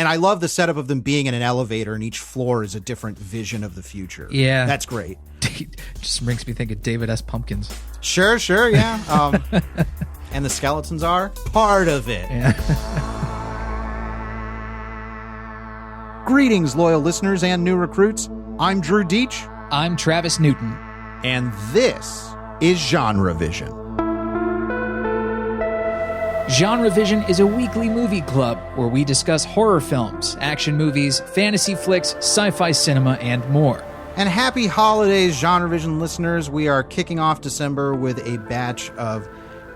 I love the setup of them being in an elevator and each floor is a different vision of the future. Yeah. That's great. Just makes me think of David S. Pumpkins. Sure, yeah. And the skeletons are part of it. Yeah. Greetings, loyal listeners and new recruits. I'm Drew Deach. I'm Travis Newton. And this is GenreVision. GenreVision is a weekly movie club where we discuss horror films, action movies, fantasy flicks, sci-fi cinema, and more. And happy holidays, GenreVision listeners. We are kicking off December with a batch of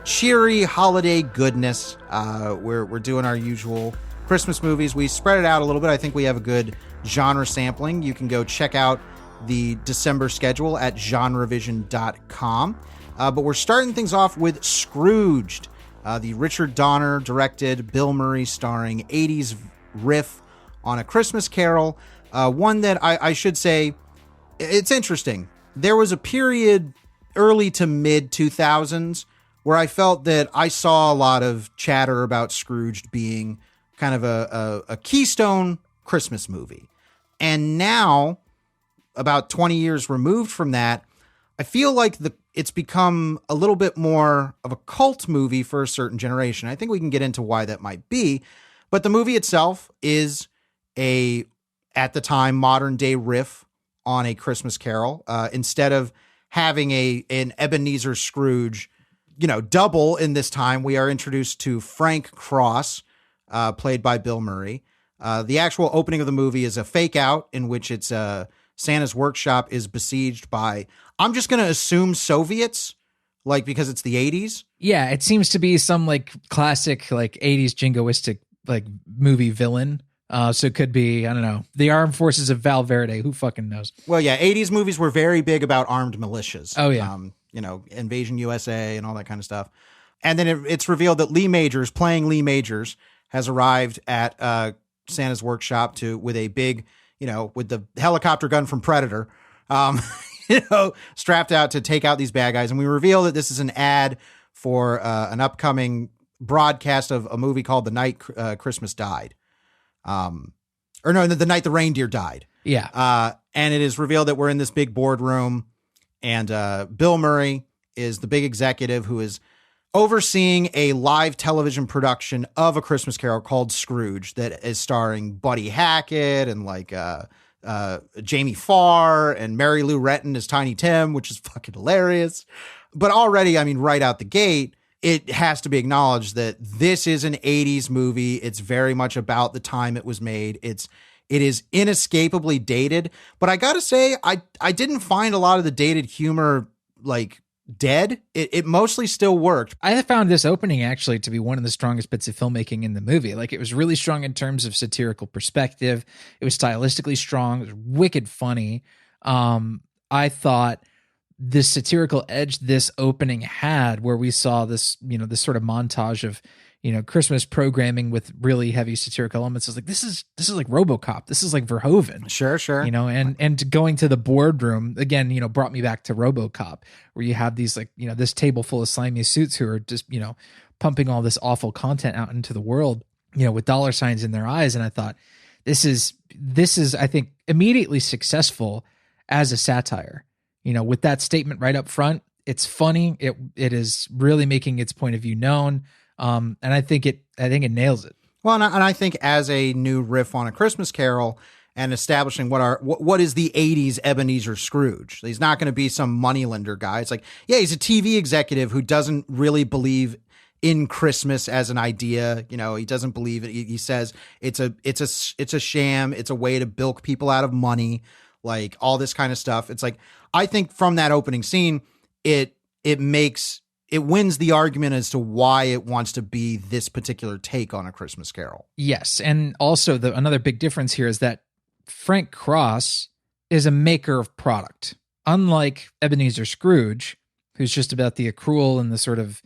cheery holiday goodness. We're doing our usual Christmas movies. We spread it out a little bit. I think we have a good genre sampling. You can go check out the December schedule at GenreVision.com. But we're starting things off with Scrooged, the Richard Donner directed, Bill Murray starring 80s riff on A Christmas Carol. One that I should say, it's interesting. There was a period early to mid 2000s where I felt that I saw a lot of chatter about Scrooged being kind of a keystone Christmas movie. And now, about 20 years removed from that, I feel like it's become a little bit more of a cult movie for a certain generation. I think we can get into why that might be. But the movie itself is at the time, modern day riff on A Christmas Carol. Instead of having an Ebenezer Scrooge, double in this time, we are introduced to Frank Cross, played by Bill Murray. The actual opening of the movie is a fake out in which it's Santa's workshop is besieged by, I'm just going to assume Soviets, because it's the 80s. Yeah, it seems to be some classic 80s jingoistic movie villain. So it could be, I don't know, the armed forces of Valverde. Who fucking knows? Well, yeah, 80s movies were very big about armed militias. Oh, yeah. Invasion USA and all that kind of stuff. And then it's revealed that Lee Majors, playing Lee Majors, has arrived at Santa's workshop with a big, with the helicopter gun from Predator, strapped out to take out these bad guys. And we reveal that this is an ad for an upcoming broadcast of a movie called The Night Christmas Died. The Night the Reindeer Died. Yeah. And it is revealed that we're in this big boardroom and Bill Murray is the big executive who is overseeing a live television production of A Christmas Carol called Scrooge that is starring Buddy Hackett and Jamie Farr and Mary Lou Retton as Tiny Tim, which is fucking hilarious. But already, right out the gate, it has to be acknowledged that this is an 80s movie. It's very much about the time it was made. It is inescapably dated, but I gotta say, I didn't find a lot of the dated humor dead. It mostly still worked. I found this opening actually to be one of the strongest bits of filmmaking in the movie. It was really strong in terms of satirical perspective. It was stylistically strong. It was wicked funny. I thought this satirical edge this opening had, where we saw this, this sort of montage of, Christmas programming with really heavy satirical elements. Is this is like RoboCop. This is like Verhoeven. Sure. And going to the boardroom again, brought me back to RoboCop, where you have these this table full of slimy suits who are just, pumping all this awful content out into the world, with dollar signs in their eyes. And I thought this is, I think, immediately successful as a satire, with that statement right up front. It's funny. It is really making its point of view known. And I think it nails it. Well, and I think as a new riff on A Christmas Carol and establishing what is the 80s Ebenezer Scrooge. He's not going to be some moneylender guy. It's he's a TV executive who doesn't really believe in Christmas as an idea. He doesn't believe it. He says it's a sham. It's a way to bilk people out of money, all this kind of stuff. It's I think from that opening scene, it wins the argument as to why it wants to be this particular take on A Christmas Carol. Yes. And also another big difference here is that Frank Cross is a maker of product. Unlike Ebenezer Scrooge, who's just about the accrual and the sort of,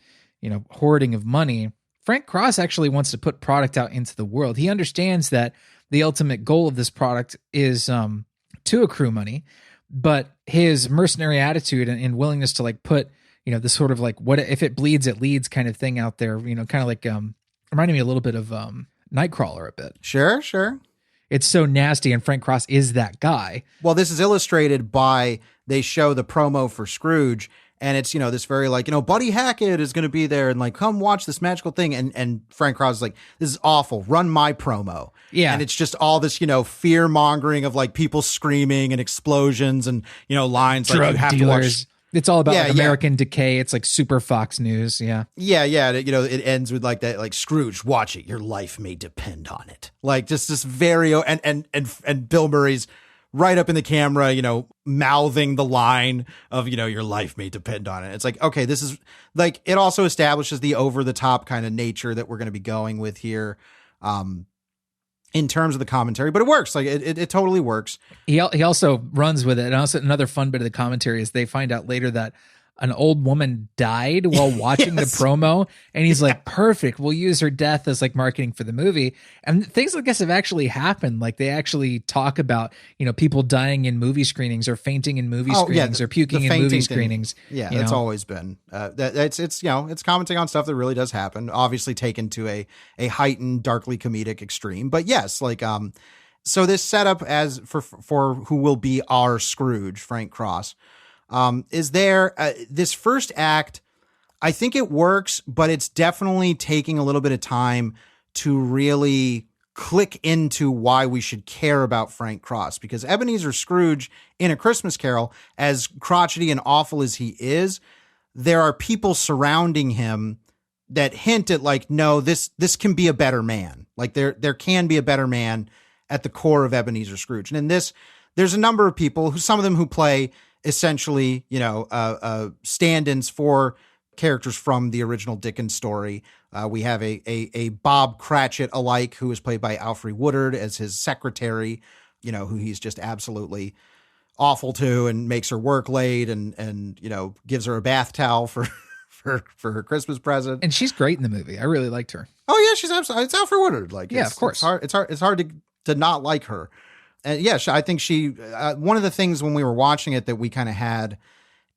hoarding of money, Frank Cross actually wants to put product out into the world. He understands that the ultimate goal of this product is to accrue money, but his mercenary attitude and willingness to put this sort of what if it bleeds, it leads kind of thing out there, kind of reminding me a little bit of Nightcrawler a bit. Sure, sure. It's so nasty, and Frank Cross is that guy. Well, this is illustrated by, they show the promo for Scrooge, and it's, this very like, Buddy Hackett is going to be there and like, come watch this magical thing. And Frank Cross is like, this is awful. Run my promo. Yeah. And it's just all this, fear mongering of like people screaming and explosions and, lines Drug like you have dealers. to watch. It's all about like American Decay. It's like super Fox News. Yeah. Yeah. It ends with like that, like, Scrooge, watch it. Your life may depend on it. Like just this very, and Bill Murray's right up in the camera, mouthing the line of, your life may depend on it. It's like, okay, this is like, it also establishes the over the top kind of nature that we're going to be going with here. In terms of the commentary, but it works. Like it totally works. He also runs with it. And also another fun bit of the commentary is they find out later that an old woman died while watching the promo. And he's like, perfect. We'll use her death as like marketing for the movie. And things like this have actually happened. Like they actually talk about, people dying in movie screenings or fainting in movie screenings or puking in movie screenings. Yeah. That's always been, it's commenting on stuff that really does happen, obviously taken to a heightened, darkly comedic extreme. But yes, like, so this setup as for who will be our Scrooge, Frank Cross, is there this first act, I think it works, but it's definitely taking a little bit of time to really click into why we should care about Frank Cross, because Ebenezer Scrooge in A Christmas Carol, as crotchety and awful as he is, there are people surrounding him that hint at like, no, this can be a better man. Like there can be a better man at the core of Ebenezer Scrooge. And in this, there's a number of people some of them who play essentially, stand-ins for characters from the original Dickens story. We have a Bob Cratchit alike who is played by Alfred Woodard as his secretary, who he's just absolutely awful to and makes her work late and gives her a bath towel for her Christmas present. And she's great in the movie. I really liked her. Oh yeah, she's absolutely, it's Alfred Woodard. Like, yeah, of course. It's hard to not like her. And yeah, I think she, one of the things when we were watching it that we kind of had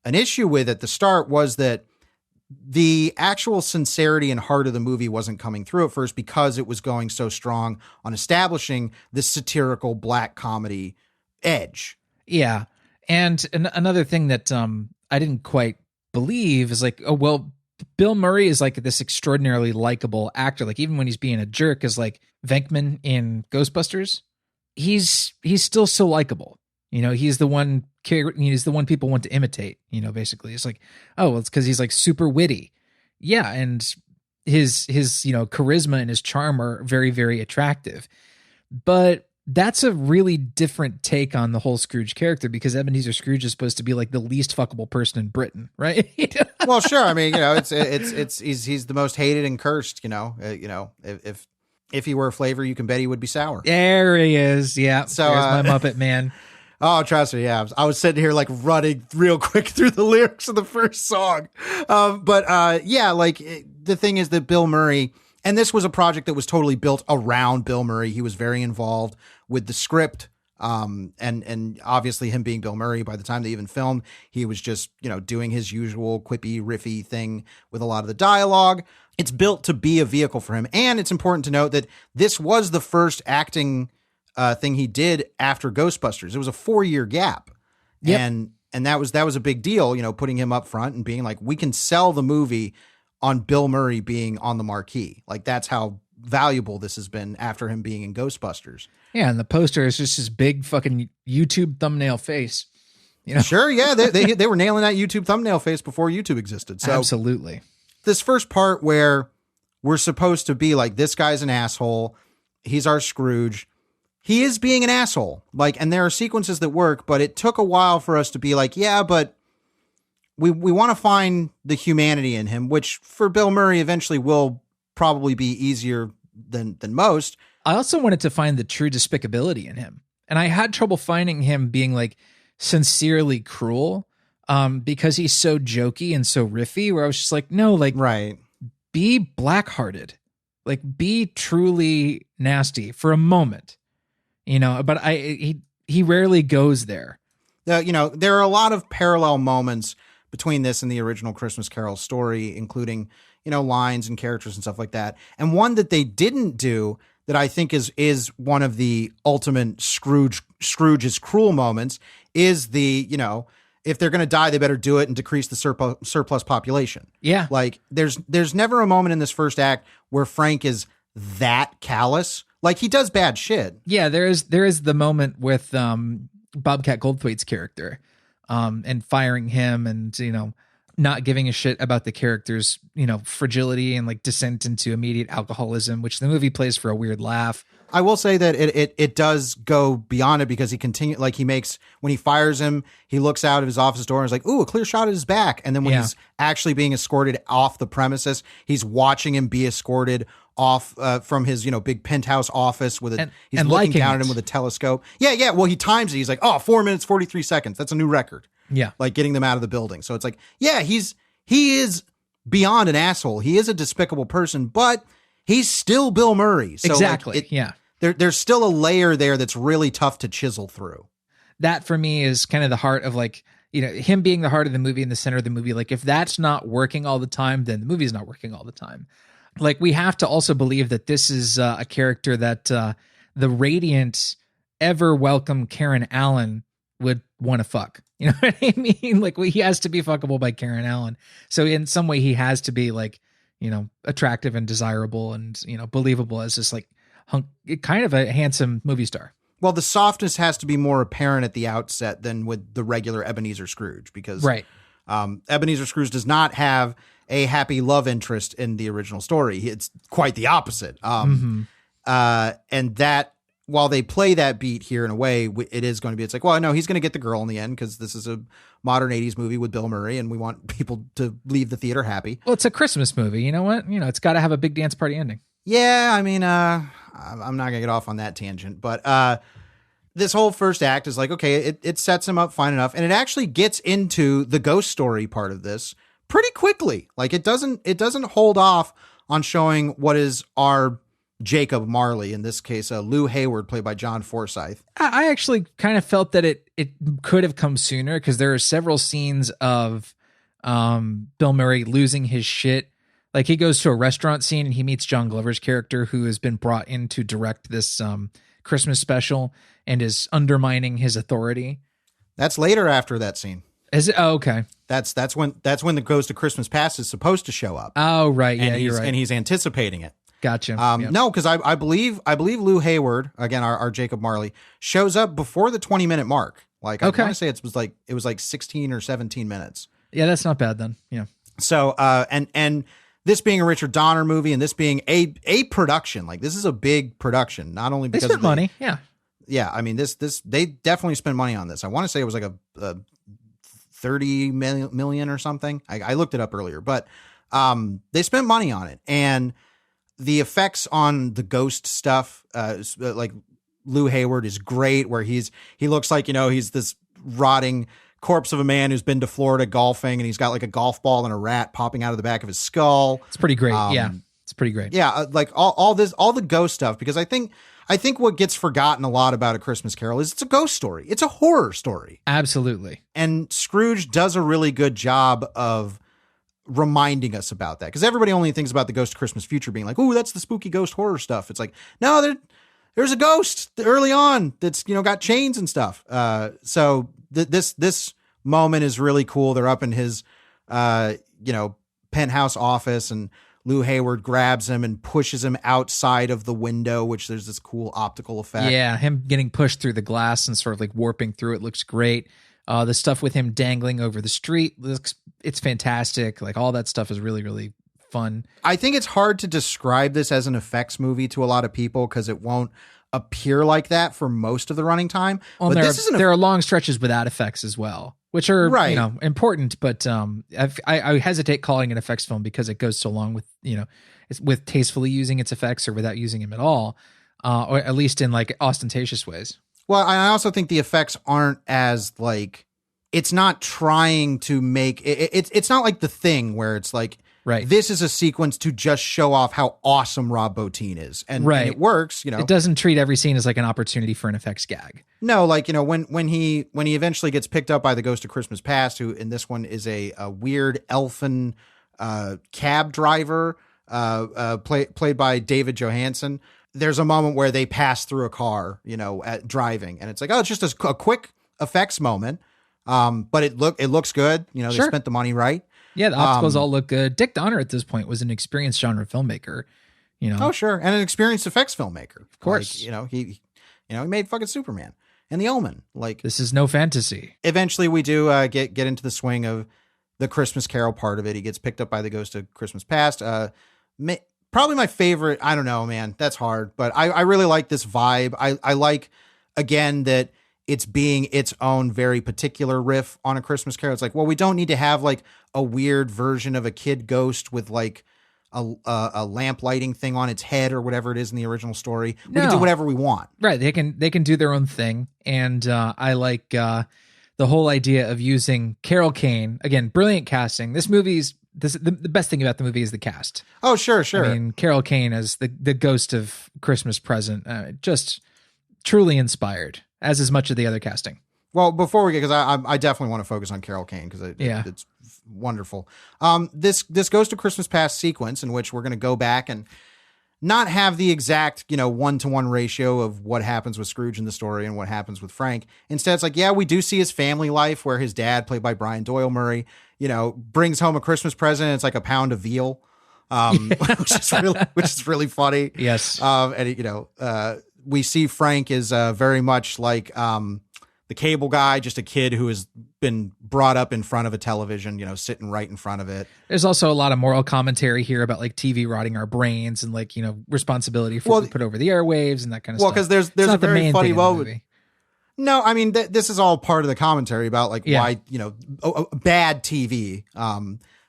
an issue with at the start was that the actual sincerity and heart of the movie wasn't coming through at first because it was going so strong on establishing this satirical black comedy edge. Yeah. And another thing that I didn't quite believe is like, oh, well, Bill Murray is like this extraordinarily likable actor. Like even when he's being a jerk is like Venkman in Ghostbusters. He's still so likable. He's the one people want to imitate, basically. It's like, oh, well, it's because he's like super witty. Yeah. And his charisma and his charm are very, very attractive. But that's a really different take on the whole Scrooge character because Ebenezer Scrooge is supposed to be like the least fuckable person in Britain, right? Well, sure. I mean, he's the most hated and cursed, if he were a flavor, you can bet he would be sour. There he is. Yeah. So there's my Muppet Man. Oh, trust me. Yeah. I was sitting here like running real quick through the lyrics of the first song. The thing is that Bill Murray, and this was a project that was totally built around Bill Murray. He was very involved with the script. And obviously him being Bill Murray, by the time they even filmed, he was just, doing his usual quippy, riffy thing with a lot of the dialogue. It's built to be a vehicle for him. And it's important to note that this was the first acting thing he did after Ghostbusters. It was a 4-year gap. Yep. And that was a big deal, putting him up front and being like, we can sell the movie on Bill Murray being on the marquee. Like that's how valuable this has been after him being in Ghostbusters. Yeah. And the poster is just his big fucking YouTube thumbnail face. Sure. Yeah. They were nailing that YouTube thumbnail face before YouTube existed. So absolutely. This first part where we're supposed to be like, this guy's an asshole. He's our Scrooge. He is being an asshole. Like, and there are sequences that work, but it took a while for us to be like, yeah, but we want to find the humanity in him, which for Bill Murray eventually will probably be easier than most. I also wanted to find the true despicability in him. And I had trouble finding him being like sincerely cruel. Because he's so jokey and so riffy, where I was just like, no, like, right. Be black-hearted, like be truly nasty for a moment, but he rarely goes there. There are a lot of parallel moments between this and the original Christmas Carol story, including, lines and characters and stuff like that. And one that they didn't do that I think is one of the ultimate Scrooge's cruel moments is the, you know, if they're going to die, they better do it and decrease the surplus population. Yeah. Like there's never a moment in this first act where Frank is that callous. Like, he does bad shit. Yeah, there is the moment with Bobcat Goldthwait's character, and firing him, and, you know, not giving a shit about the character's, you know, fragility and like descent into immediate alcoholism, which the movie plays for a weird laugh. I will say that it does go beyond it, because when he fires him, he looks out of his office door and is like, ooh, a clear shot of his back. And then when he's actually being escorted off the premises, he's watching him be escorted off from his, you know, big penthouse office he's looking down at him with a telescope. Yeah. Well, he times it. He's like, 4 minutes, 43 seconds. That's a new record. Yeah. Like, getting them out of the building. So it's like, yeah, he is beyond an asshole. He is a despicable person, but he's still Bill Murray. So exactly. Like, there's still a layer there that's really tough to chisel through. That for me is kind of the heart of, like, you know, him being the heart of the movie and the center of the movie. Like, if that's not working all the time, then the movie's not working all the time. Like, we have to also believe that this is a character that the radiant, ever welcome Karen Allen would want to fuck. You know what I mean? Like, he has to be fuckable by Karen Allen. So in some way, he has to be, like, you know, attractive and desirable and, you know, believable as this, like, kind of a handsome movie star. Well, the softness has to be more apparent at the outset than with the regular Ebenezer Scrooge, because Ebenezer Scrooge does not have a happy love interest in the original story. It's quite the opposite. And that, while they play that beat here in a way, it is going to be, it's like, well, no, he's going to get the girl in the end, because this is a modern 80s movie with Bill Murray, and we want people to leave the theater happy. Well, it's a Christmas movie. You know what? You know, it's got to have a big dance party ending. Yeah, I mean, I'm not going to get off on that tangent, but this whole first act is like, okay, it sets him up fine enough, and it actually gets into the ghost story part of this pretty quickly. Like, it doesn't hold off on showing what is our Jacob Marley, in this case, Lou Hayward, played by John Forsythe. I actually kind of felt that it could have come sooner, because there are several scenes of Bill Murray losing his shit. Like, he goes to a restaurant scene and he meets John Glover's character, who has been brought in to direct this Christmas special and is undermining his authority. That's later after that scene. Is it? Oh, okay. That's when the Ghost of Christmas Past is supposed to show up. Oh, right. Yeah, you're right. And he's anticipating it. Gotcha. Yep. No, because I believe Lou Hayward, again, our Jacob Marley, shows up before the 20-minute mark. Like, I want to say it was like 16 or 17 minutes. Yeah, that's not bad then. Yeah. So, and this being a Richard Donner movie, and this being a production, like, this is a big production, not only because they spent money. Yeah. Yeah. I mean, this they definitely spent money on this. I want to say it was like a 30 million or something. I looked it up earlier, but they spent money on it, and the effects on the ghost stuff, like Lou Hayward is great, where he looks like, you know, he's this rotting corpse of a man who's been to Florida golfing, and he's got like a golf ball and a rat popping out of the back of his skull. It's pretty great. Yeah. It's pretty great. Yeah. Like all the ghost stuff, because I think what gets forgotten a lot about A Christmas Carol is it's a ghost story. It's a horror story. Absolutely. And Scrooge does a really good job of reminding us about that, because everybody only thinks about the Ghost of Christmas Future being like, oh, that's the spooky ghost horror stuff. It's like, no, there's a ghost early on that's, you know, got chains and stuff. So this moment is really cool. They're up in his, you know, penthouse office, and Lou Hayward grabs him and pushes him outside of the window, which there's this cool optical effect. Yeah, him getting pushed through the glass and sort of like warping through it looks great. The stuff with him dangling over the street it's fantastic. Like, all that stuff is really, really fun. I think it's hard to describe this as an effects movie to a lot of people, because it won't appear like that for most of the running time. Well, but there are long stretches without effects as well, which are you know, important. But I hesitate calling it an effects film, because it goes so long with, you know, with tastefully using its effects or without using them at all, or at least in like ostentatious ways. Well, I also think the effects aren't as like, it's not trying to make it's not like The Thing, where it's like, right, this is a sequence to just show off how awesome Rob Bottin is, and it works. You know, it doesn't treat every scene as like an opportunity for an effects gag. No, like, you know, when he eventually gets picked up by the Ghost of Christmas Past, who in this one is a weird elfin cab driver, played by David Johansen. there's a moment where they pass through a car, at driving, and it's like, oh, it's just a quick effects moment. But it looks good. They Sure. spent the money right. Yeah, the opticals all look good. Dick Donner at this point was an experienced genre filmmaker. Oh, sure, and an experienced effects filmmaker, of course. He made fucking Superman and The Omen. Like, this is no fantasy. Eventually, we do get into the swing of the Christmas Carol part of it. He gets picked up by the ghost of Christmas Past. Probably my favorite. I don't know, man. That's hard, but I really like this vibe. I like, again, that it's being its own very particular riff on A Christmas Carol. It's like, well, we don't need to have like a weird version of a kid ghost with like a lamp lighting thing on its head or whatever it is in the original story. We can do whatever we want. Right. They can do their own thing. And I like the whole idea of using Carol Kane. Again, brilliant casting. The best thing about the movie is the cast. Oh, sure. I mean, Carol Kane as the ghost of Christmas Present, just truly inspired, as is much of the other casting. Well, before we get, because I definitely want to focus on Carol Kane because it's wonderful. This Ghost of Christmas Past sequence in which we're going to go back and not have the exact 1-to-1 ratio of what happens with Scrooge in the story and what happens with Frank. Instead, it's like, yeah, we do see his family life where his dad, played by Brian Doyle Murray, brings home a Christmas present. It's like a pound of veal, which is really funny. Yes, and we see Frank is very much like the cable guy, just a kid who has been brought up in front of a television, sitting right in front of it. There's also a lot of moral commentary here about like TV rotting our brains and like, responsibility for what we put over the airwaves and that kind of stuff. Well, because there's a very funny moment. No, I mean, this is all part of the commentary about like why, bad TV.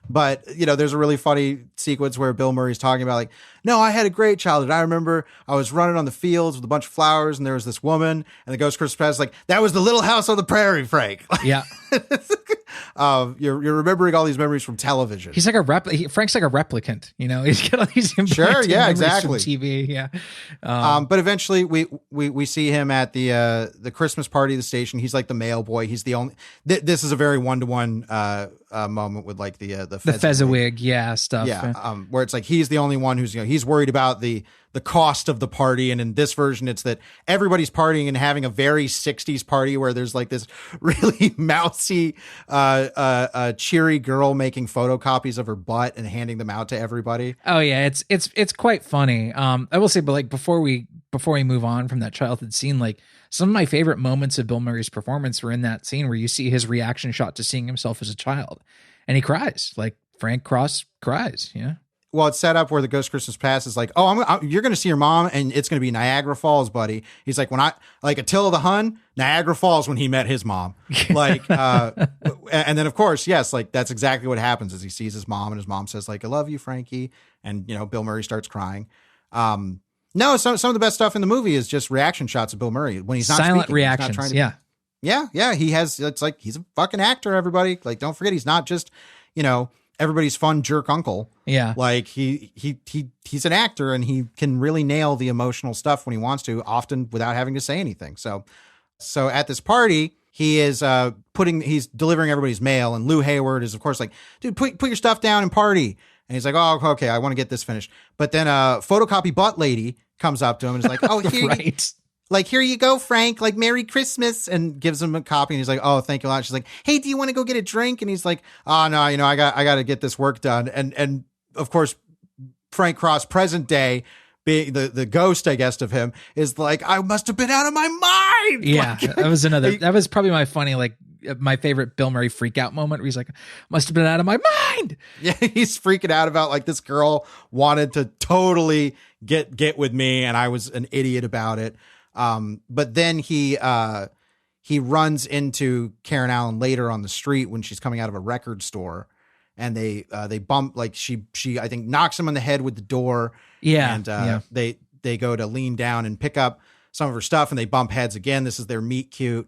But, there's a really funny sequence where Bill Murray's talking about like, no, I had a great childhood. I remember I was running on the fields with a bunch of flowers and there was this woman and the Ghost of Christmas Past like, that was the Little House on the Prairie, Frank. Yeah. You're remembering all these memories from television. He's like Frank's like a replicant, he's got all these sure, yeah, exactly. From TV, yeah. But eventually we see him at the Christmas party of the station. He's like the mail boy. He's the only. This is a very 1-to-1 moment with like the Fezziwig, yeah, stuff. Yeah, where it's like he's the only one who's he's worried about the cost of the party, and in this version it's that everybody's partying and having a very 60s party where there's like this really mousy cheery girl making photocopies of her butt and handing them out to everybody. Oh yeah, it's quite funny. I will say, but like before we move on from that childhood scene, like some of my favorite moments of Bill Murray's performance were in that scene where you see his reaction shot to seeing himself as a child and he cries, like Frank Cross cries, Well, it's set up where the Ghost of Christmas Past is like, oh, you're going to see your mom, and it's going to be Niagara Falls, buddy. He's like, Attila the Hun, Niagara Falls when he met his mom. Like, and then of course, yes, like that's exactly what happens as he sees his mom, and his mom says like, I love you, Frankie. And, Bill Murray starts crying. No, some of the best stuff in the movie is just reaction shots of Bill Murray when he's not silent speaking. reactions. He's not trying to, yeah. It's like, he's a fucking actor, everybody. Like, don't forget, he's not just, everybody's fun jerk uncle. Yeah. Like he's an actor and he can really nail the emotional stuff when he wants to, often without having to say anything. So at this party, he is he's delivering everybody's mail, and Lou Hayward is of course like, dude, put your stuff down and party. And he's like, oh, okay, I want to get this finished. But then a photocopy butt lady comes up to him and is like, oh, here, right. Like, here you go, Frank, like, Merry Christmas, and gives him a copy. And he's like, oh, thank you a lot. She's like, hey, do you want to go get a drink? And he's like, oh, no, I got to get this work done. And of course, Frank Cross, present day, being the ghost, I guess, of him, is like, I must have been out of my mind. Yeah, like, that was probably my favorite Bill Murray freak out moment where he's like, must have been out of my mind. Yeah, he's freaking out about like this girl wanted to totally get with me and I was an idiot about it. But then he runs into Karen Allen later on the street when she's coming out of a record store, and they bump, like she I think knocks him on the head with the door. Yeah. And they go to lean down and pick up some of her stuff, and they bump heads again. This is their meet cute,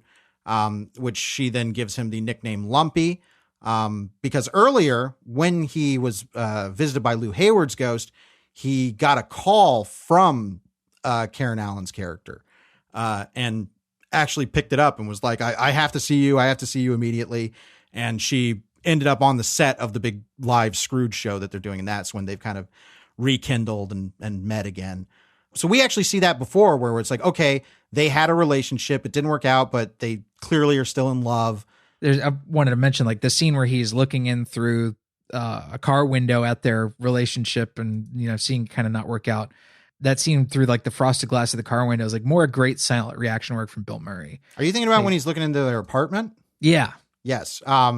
which she then gives him the nickname Lumpy, because earlier when he was visited by Lou Hayward's ghost, he got a call from Karen Allen's character, and actually picked it up and was like, I have to see you. I have to see you immediately. And she ended up on the set of the big live Scrooge show that they're doing. And that's when they've kind of rekindled and met again. So we actually see that before where it's like, okay, they had a relationship. It didn't work out, but they clearly are still in love. I wanted to mention like the scene where he's looking in through a car window at their relationship and, seeing kind of not work out. That scene through like the frosted glass of the car window is like more great silent reaction work from Bill Murray. Are you thinking about when he's looking into their apartment? Yeah. Yes. I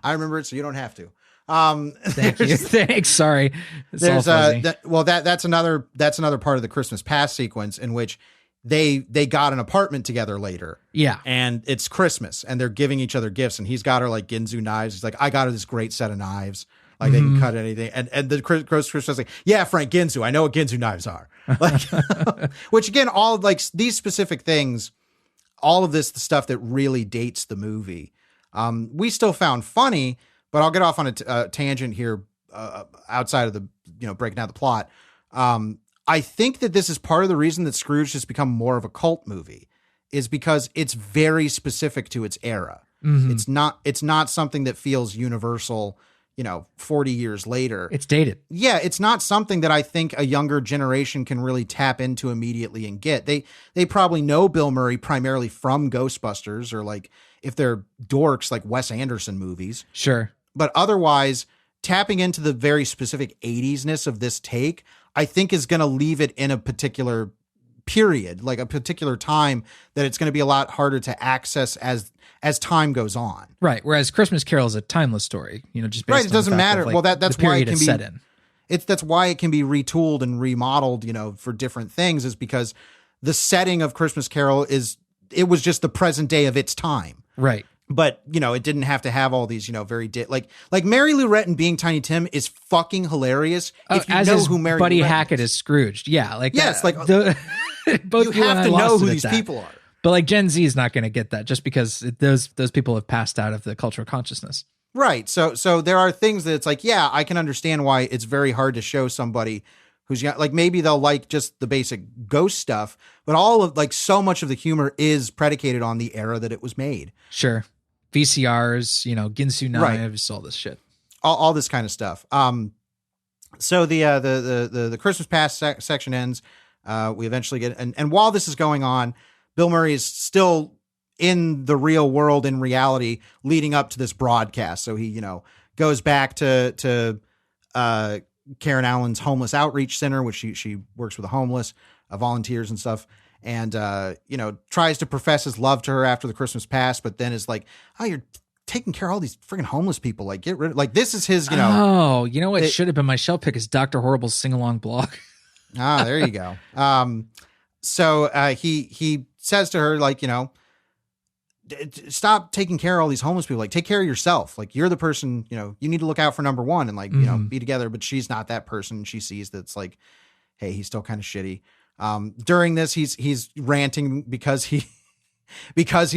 remember it, so you don't have to. Thank you. Thanks. Sorry. That's another part of the Christmas Past sequence in which they got an apartment together later. Yeah. And it's Christmas and they're giving each other gifts, and he's got her like Ginsu knives. He's like, I got her this great set of knives. Like they can cut anything. And the Christmas is like, yeah, Frank, Ginsu. I know what Ginsu knives are. Like, which again, all of like these specific things, all of this, the stuff that really dates the movie, we still found funny. But I'll get off on a tangent here outside of the, breaking out the plot. I think that this is part of the reason that Scrooge has become more of a cult movie, is because it's very specific to its era. Mm-hmm. It's not something that feels universal, 40 years later. It's dated. Yeah, it's not something that I think a younger generation can really tap into immediately and get. They probably know Bill Murray primarily from Ghostbusters, or like if they're dorks, like Wes Anderson movies. Sure. But otherwise, tapping into the very specific 80s-ness of this take, I think is going to leave it in a particular period, like a particular time that it's going to be a lot harder to access as time goes on. Right. Whereas Christmas Carol is a timeless story, just based right. It doesn't matter. Of, like, well, that's why it can be set in. That's why it can be retooled and remodeled, for different things, is because the setting of Christmas Carol it was just the present day of its time. Right. But, it didn't have to have all these, very, like Mary Lou Retton being Tiny Tim is fucking hilarious. If you know who Mary Buddy Lou Retton Hackett is Scrooged. Yeah. Like, yes, both you have to know who these people are. But like Gen Z is not going to get that just because those people have passed out of the cultural consciousness. Right. So there are things that it's like, yeah, I can understand why it's very hard to show somebody who's like, maybe they'll like just the basic ghost stuff, but all of like so much of the humor is predicated on the era that it was made. Sure. VCRs, Ginsu knives, all this shit, all this kind of stuff. So the Christmas Past section ends. We eventually get, and while this is going on, Bill Murray is still in the real world, in reality, leading up to this broadcast. So he, goes back to Karen Allen's homeless outreach center, which she works with the homeless, volunteers and stuff. And, tries to profess his love to her after the Christmas Past, but then is like, oh, you're taking care of all these freaking homeless people. Like, get rid of, like, this is his, Oh, what should have been my shelf pick is Dr. Horrible's sing-along blog. There you go. So he says to her, like, stop taking care of all these homeless people. Like, take care of yourself. Like, you're the person, you need to look out for number one and, like, be together. But she's not that person. She sees that's like, hey, he's still kind of shitty. During this, he's ranting because he's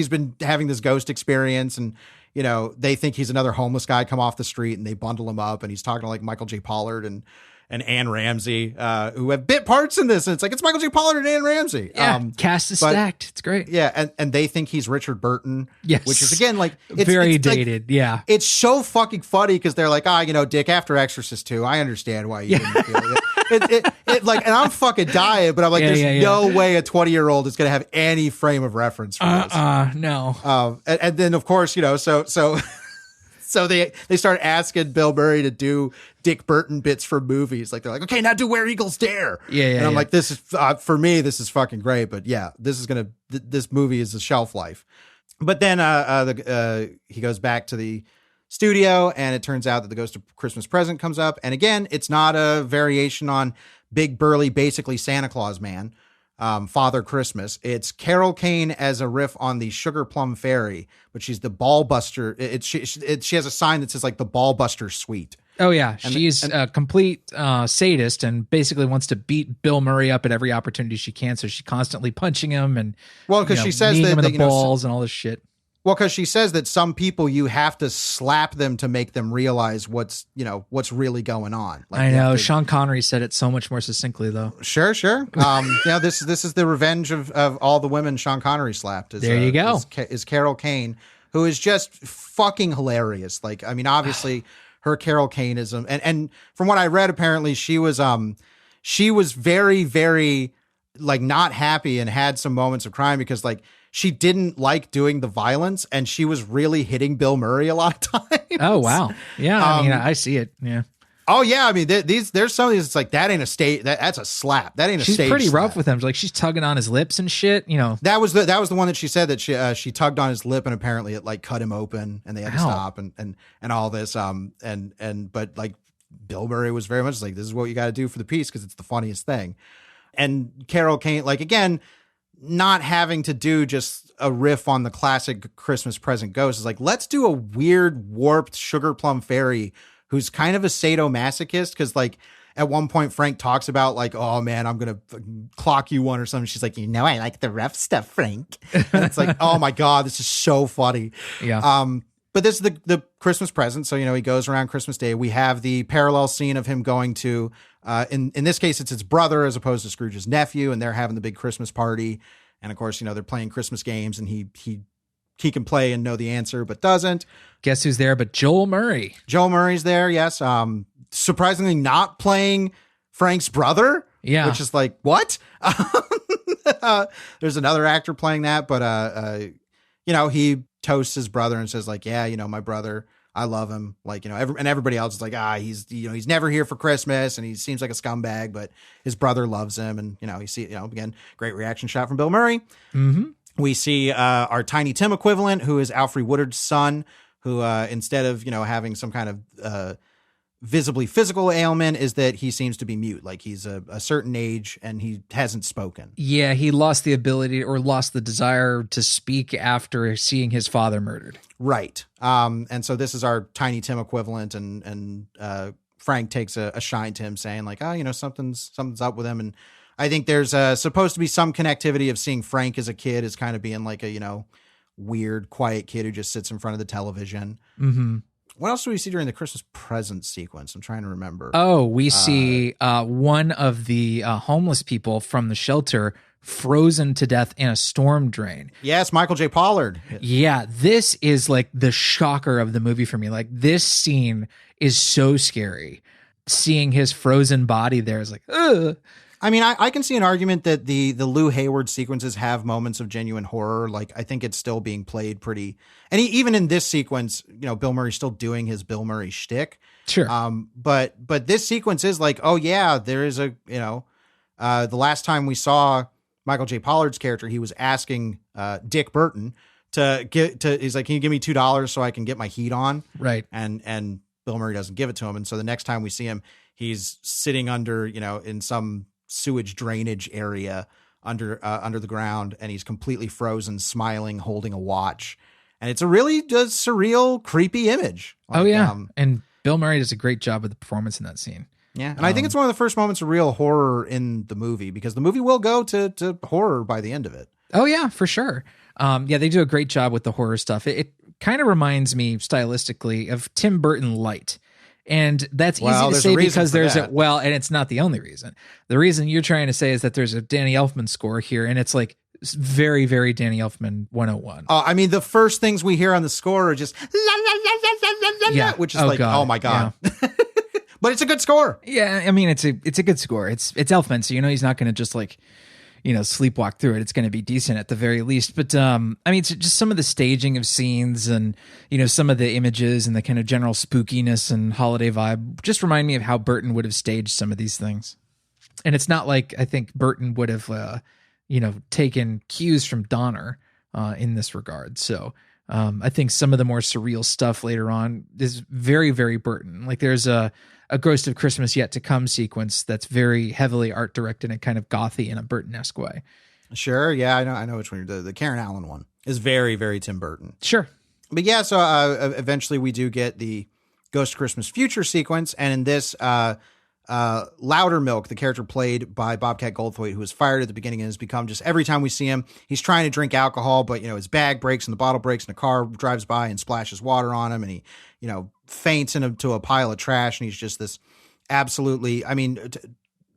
been having this ghost experience, and they think he's another homeless guy come off the street, and they bundle him up, and he's talking to like Michael J. Pollard and Anne Ramsey, who have bit parts in this, and it's like it's Michael J. Pollard and Anne Ramsey. Yeah, cast is stacked. It's great. Yeah, and they think he's Richard Burton. Yes, which is again like it's very dated. Like, yeah, it's so fucking funny because they're like, Dick, after Exorcist 2, I understand why you didn't feel it. It like, and I'm fucking dying, but I'm like, there's no way a 20-year-old is going to have any frame of reference for this. No. And then of course, so they start asking Bill Murray to do Dick Burton bits for movies. Like they're like, okay, now do Where Eagles Dare. And I'm like, this is for me, this is fucking great. But yeah, this movie is a shelf life. But then he goes back to the studio, and it turns out that the Ghost of Christmas Present comes up. And again, it's not a variation on big burly, basically Santa Claus man, Father Christmas. It's Carol Kane as a riff on the Sugar Plum Fairy, but she's the ball buster. She has a sign that says like the ball buster suite. Oh yeah. She's a complete sadist and basically wants to beat Bill Murray up at every opportunity she can. So she's constantly punching him and because she says kneeing that him in the balls and all this shit. Well, because she says that some people you have to slap them to make them realize what's really going on. Like, I know Sean Connery said it so much more succinctly, though. Sure. This is the revenge of all the women Sean Connery slapped. There you go. Is Carol Kane, who is just fucking hilarious. Like, I mean, obviously her Carol Kane is and from what I read, apparently she was she was very, very like not happy and had some moments of crying because like she didn't like doing the violence and she was really hitting Bill Murray a lot of times. Oh, wow. Yeah. I mean, I see it. Yeah. Oh yeah, I mean there's some of these. It's like that ain't a stage. That's a slap. That ain't a she's stage. She's pretty slap. rough with him. Like she's tugging on his lips and shit. You know, that was the one that she said that she tugged on his lip and apparently it like cut him open and they had to stop and all this. But like Bill Murray was very much like, this is what you got to do for the piece because it's the funniest thing. And Carol Kane, like again, not having to do just a riff on the classic Christmas present ghost is like, let's do a weird warped Sugar Plum Fairy who's kind of a sadomasochist because like at one point Frank talks about like, oh man, I'm gonna clock you one or something. She's like, you know, I like the rough stuff, Frank. And it's like, oh my god, this is so funny. Yeah. But this is the Christmas present, so you know he goes around Christmas Day. We have the parallel scene of him going to in this case it's his brother as opposed to Scrooge's nephew, and they're having the big Christmas party. And of course, you know, they're playing Christmas games, and he can play and know the answer, but doesn't. Guess who's there but Joel Murray? Joel Murray's there, yes. Surprisingly not playing Frank's brother. Yeah. Which is like, what? There's another actor playing that, but you know, he toasts his brother and says like, yeah, you know, my brother, I love him. Like, you know, and everybody else is like, he's never here for Christmas and he seems like a scumbag, but his brother loves him. And, you know, again, great reaction shot from Bill Murray. Mm-hmm. We see our Tiny Tim equivalent, who is Alfre Woodard's son, who instead of, you know, having some kind of visibly physical ailment, is that he seems to be mute. Like he's a certain age and he hasn't spoken. Yeah, he lost the ability or lost the desire to speak after seeing his father murdered. Right. And so this is our Tiny Tim equivalent, and Frank takes a shine to him saying like, oh, you know, something's up with him. And I think there's supposed to be some connectivity of seeing Frank as a kid as kind of being like a, you know, weird, quiet kid who just sits in front of the television. Mm-hmm. What else do we see during the Christmas present sequence? I'm trying to remember. Oh, we see one of the homeless people from the shelter frozen to death in a storm drain. Yes, Michael J. Pollard. Yeah, this is like the shocker of the movie for me. Like this scene is so scary. Seeing his frozen body there is like, ugh. I mean, I can see an argument that the Lou Hayward sequences have moments of genuine horror. Like, I think it's still being played pretty, and even in this sequence, you know, Bill Murray's still doing his Bill Murray shtick. Sure. But this sequence is like, oh yeah, there is a, you know, the last time we saw Michael J. Pollard's character, he was asking Dick Burton he's like, can you give me $2 so I can get my heat on? Right. And Bill Murray doesn't give it to him. And so the next time we see him, he's sitting under, you know, in some sewage drainage area under the ground, and he's completely frozen, smiling, holding a watch. And it's a really surreal, creepy image. Like, oh yeah. And Bill Murray does a great job with the performance in that scene. Yeah. And I think it's one of the first moments of real horror in the movie, because the movie will go to horror by the end of it. Oh yeah, for sure. Yeah, they do a great job with the horror stuff. It kind of reminds me stylistically of Tim Burton light. And that's easy to say because there's and it's not the only reason. The reason you're trying to say is that there's a Danny Elfman score here, and it's like very, very Danny Elfman 101. I mean, the first things we hear on the score are just la la la la la la, yeah. Which is oh my god. Yeah. But it's a good score. Yeah, I mean, it's a good score. It's Elfman, so you know he's not going to just like, you know, sleepwalk through it. It's going to be decent at the very least. But I mean, it's just some of the staging of scenes and, you know, some of the images and the kind of general spookiness and holiday vibe just remind me of how Burton would have staged some of these things. And it's not like I think Burton would have, you know, taken cues from Donner in this regard. So I think some of the more surreal stuff later on is very, very Burton. Like there's a Ghost of Christmas Yet to Come sequence that's very heavily art directed and kind of gothy in a Burton-esque way. Sure. Yeah, I know which one you're doing. The Karen Allen one is very, very Tim Burton. Sure. But yeah, so eventually we do get the Ghost of Christmas Future sequence. And in this, Loudermilk, the character played by Bobcat Goldthwait, who was fired at the beginning and has become just every time we see him, he's trying to drink alcohol, but, you know, his bag breaks and the bottle breaks and a car drives by and splashes water on him. And he, you know, faints into a pile of trash. And he's just this absolutely, I mean,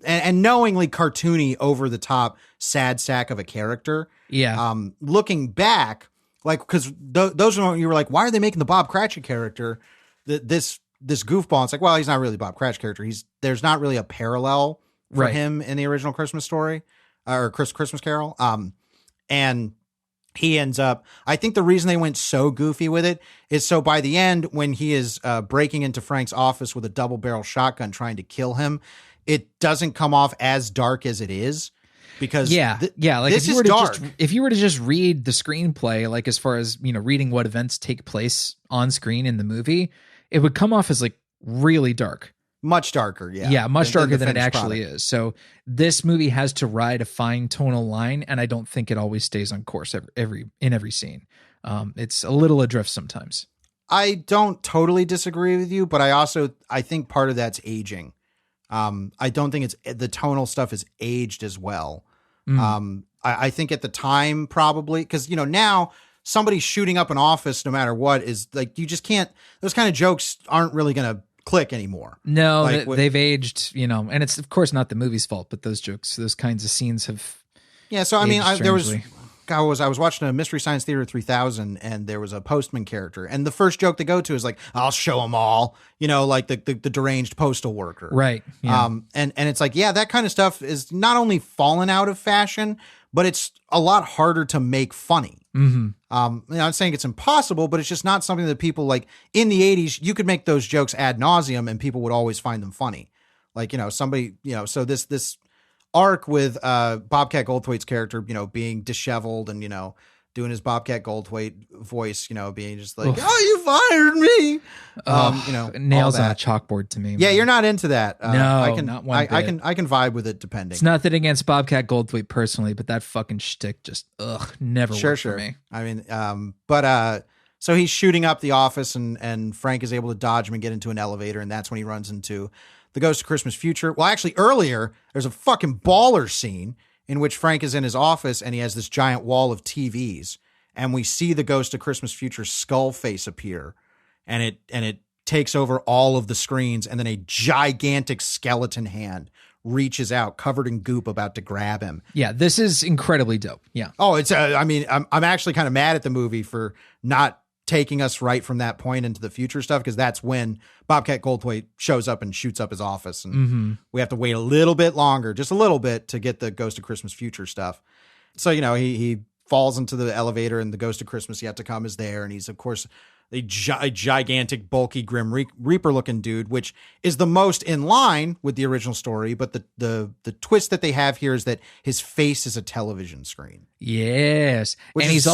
and knowingly cartoony, over the top, sad sack of a character. Yeah. Looking back, like, because those are when you were like, why are they making the Bob Cratchit character this goofball? It's like, well, he's not really Bob Cratchit character. There's not really a parallel for Right. him in the original Christmas story or Christmas Carol. And he ends up, I think the reason they went so goofy with it is so by the end, when he is breaking into Frank's office with a double barrel shotgun trying to kill him, it doesn't come off as dark as it is because like this if you is were to dark. if you were to just read the screenplay, like as far as, reading what events take place on screen in the movie, it would come off as like really dark. Much darker, yeah. Yeah, much darker than it finished actually product. is. So this movie has to ride a fine tonal line, and I don't think it always stays on course in every scene. It's a little adrift sometimes. I don't totally disagree with you, but I think part of that's aging. I don't think the tonal stuff is aged as well. I think at the time probably because now somebody shooting up an office, no matter what, is like you just can't. Those kind of jokes aren't really going to click anymore. No, like, they've aged, and it's of course not the movie's fault, but those jokes, those kinds of scenes have. Yeah, so I mean, I was watching a Mystery Science Theater 3000, and there was a postman character, and the first joke they go to is like, "I'll show them all," like the deranged postal worker, right? Yeah. And it's like, yeah, that kind of stuff is not only fallen out of fashion, but it's a lot harder to make funny. Mm-hmm. I'm not saying it's impossible, but it's just not something that people like in the 80s, you could make those jokes ad nauseum and people would always find them funny. Like, somebody, so this arc with Bobcat Goldthwait's character, being disheveled and, doing his Bobcat Goldthwait voice, being just like, oh, you fired me. Nails on a chalkboard to me. Yeah, man. you're not into that. No, not one I bit. can vibe with it depending. It's nothing against Bobcat Goldthwait personally, but that fucking shtick just never worked for me. I mean, so he's shooting up the office, and Frank is able to dodge him and get into an elevator, and that's when he runs into the Ghost of Christmas Future. Well, actually, earlier there's a fucking baller scene in which Frank is in his office and he has this giant wall of TVs, and we see the Ghost of Christmas Future skull face appear, and it takes over all of the screens, and then a gigantic skeleton hand reaches out covered in goop about to grab him. Yeah, this is incredibly dope. Yeah. Oh, it's I'm actually kind of mad at the movie for not taking us right from that point into the future stuff, because that's when Bobcat Goldthwait shows up and shoots up his office, and we have to wait a little bit longer, just a little bit, to get the Ghost of Christmas Future stuff. So, he falls into the elevator, and the Ghost of Christmas Yet to Come is there, and he's, of course, a gigantic, bulky, Grim Reaper-looking dude, which is the most in line with the original story, but the twist that they have here is that his face is a television screen. Yes. Which and is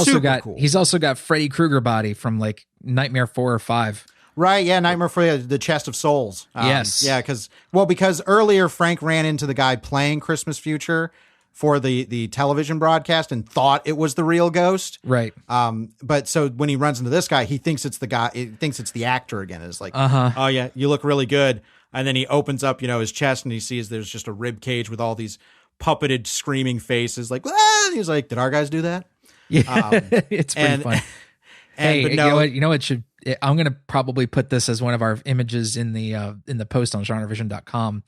he's also got Freddy Krueger body from like Nightmare 4 or 5. Right, yeah, Nightmare for the Chest of Souls. Yes. Yeah, because earlier Frank ran into the guy playing Christmas Future for the television broadcast and thought it was the real ghost. Right. But so when he runs into this guy, he thinks it's the guy, he thinks it's the actor again. It's like, Uh-huh. oh yeah, you look really good. And then he opens up, his chest, and he sees there's just a rib cage with all these puppeted screaming faces. Like, ah! And he's like, did our guys do that? Yeah. It's pretty fun. Hey, but no, you know what I'm going to probably put this as one of our images in the post on GenreVision.com.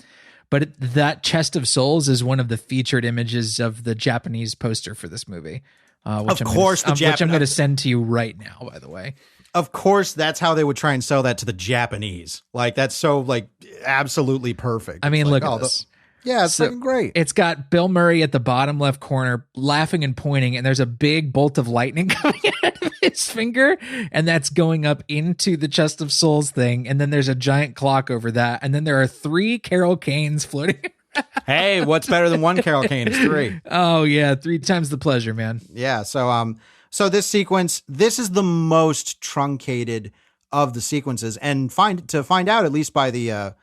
But that chest of souls is one of the featured images of the Japanese poster for this movie. Which I'm going to send to you right now, by the way. Of course, that's how they would try and sell that to the Japanese. Like, that's so, like, absolutely perfect. I mean, it's look like, at this. Yeah, it's fucking great. It's got Bill Murray at the bottom left corner laughing and pointing, and there's a big bolt of lightning coming out of his finger, and that's going up into the Chest of Souls thing, and then there's a giant clock over that, and then there are 3 Carol Kanes floating. Hey, what's better than 1 Carol Kane? It's 3. Oh, yeah, 3 times the pleasure, man. Yeah, so this sequence, this is the most truncated of the sequences, and to find out, at least by the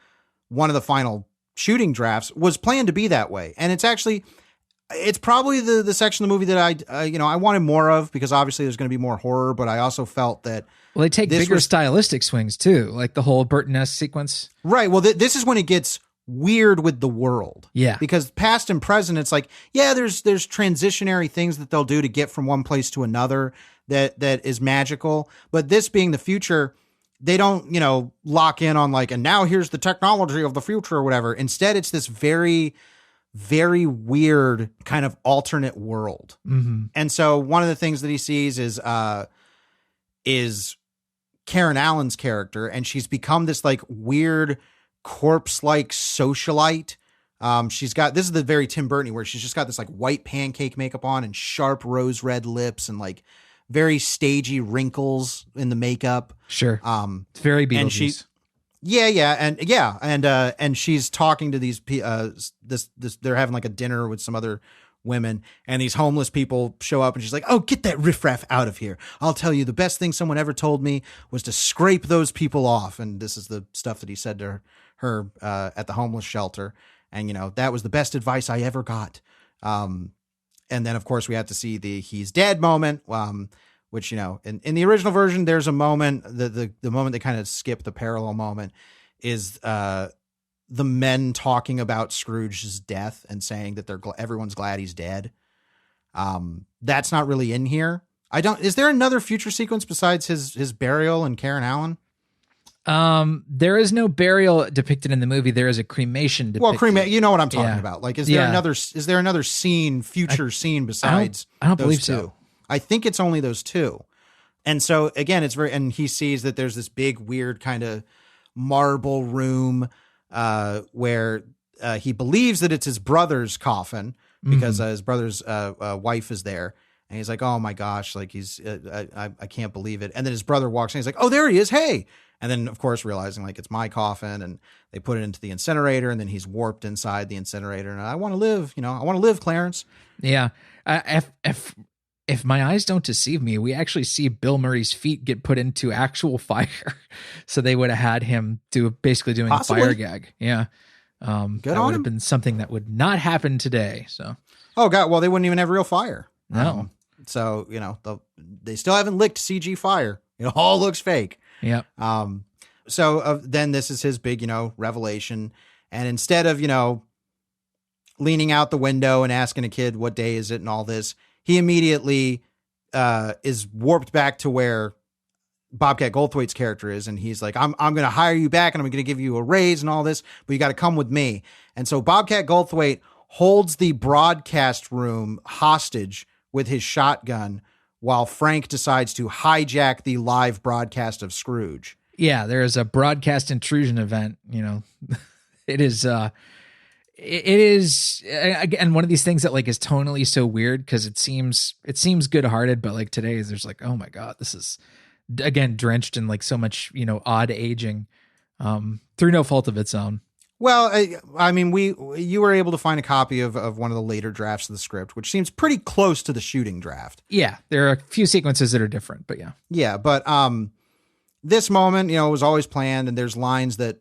one of the final shooting drafts, was planned to be that way. And it's probably the section of the movie that I wanted more of, because obviously there's going to be more horror, but I also felt that they take bigger stylistic swings too, like the whole Burton-esque sequence. Right. Well, this is when it gets weird with the world. Yeah. Because past and present, it's like, yeah, there's transitionary things that they'll do to get from one place to another that is magical. But this being the future, they don't, lock in on like, and now here's the technology of the future or whatever. Instead, it's this very, very weird kind of alternate world. Mm-hmm. And so one of the things that he sees is Karen Allen's character, and she's become this like weird corpse-like socialite She's got, this is the very Tim Burton where she's just got this like white pancake makeup on and sharp rose red lips and like very stagey wrinkles in the makeup. Sure. It's very Beetlejuice. And and she's talking to these they're having like a dinner with some other women, and these homeless people show up, and she's like, "Oh, get that riffraff out of here. I'll tell you, the best thing someone ever told me was to scrape those people off." And this is the stuff that he said to her at the homeless shelter. And, that was the best advice I ever got. And then, of course, we have to see the he's dead moment, which, in the original version, there's a moment, the moment they kind of skip, the parallel moment is the men talking about Scrooge's death and saying that everyone's glad he's dead. That's not really in here. Is there another future sequence besides his burial and Karen Allen? There is no burial depicted in the movie. There is a cremation depicted. Well, you know what I'm talking about. Like, is there another scene scene besides I don't believe two? So. I think it's only those two. And so again, and he sees that there's this big, weird kind of marble room, where, he believes that it's his brother's coffin because his brother's, wife is there. And he's like, "Oh my gosh." Like I can't believe it. And then his brother walks in. He's like, "Oh, there he is. Hey." And then, of course, realizing like it's my coffin, and they put it into the incinerator, and then he's warped inside the incinerator. And I want to live, I want to live, Clarence. Yeah. If my eyes don't deceive me, we actually see Bill Murray's feet get put into actual fire. So they would have had him basically doing Possibly. a fire gag. Yeah. Good that on would him. have been something that would not happen today. So. Oh God. Well, they wouldn't even have real fire. No. So, they still haven't licked CG fire. It all looks fake. Yeah. So then this is his big, revelation. And instead of, leaning out the window and asking a kid, what day is it and all this, he immediately is warped back to where Bobcat Goldthwait's character is. And he's like, I'm going to hire you back, and I'm going to give you a raise and all this, but you got to come with me. And so Bobcat Goldthwait holds the broadcast room hostage with his shotgun while Frank decides to hijack the live broadcast of Scrooge. Yeah, there is a broadcast intrusion event. It is again one of these things that like is tonally so weird because it seems good-hearted, but like today there's like, oh my God, this is again drenched in like so much odd aging through no fault of its own. Well, I mean, you were able to find a copy of one of the later drafts of the script, which seems pretty close to the shooting draft. Yeah, there are a few sequences that are different, but yeah. Yeah, but this moment, was always planned, and there's lines that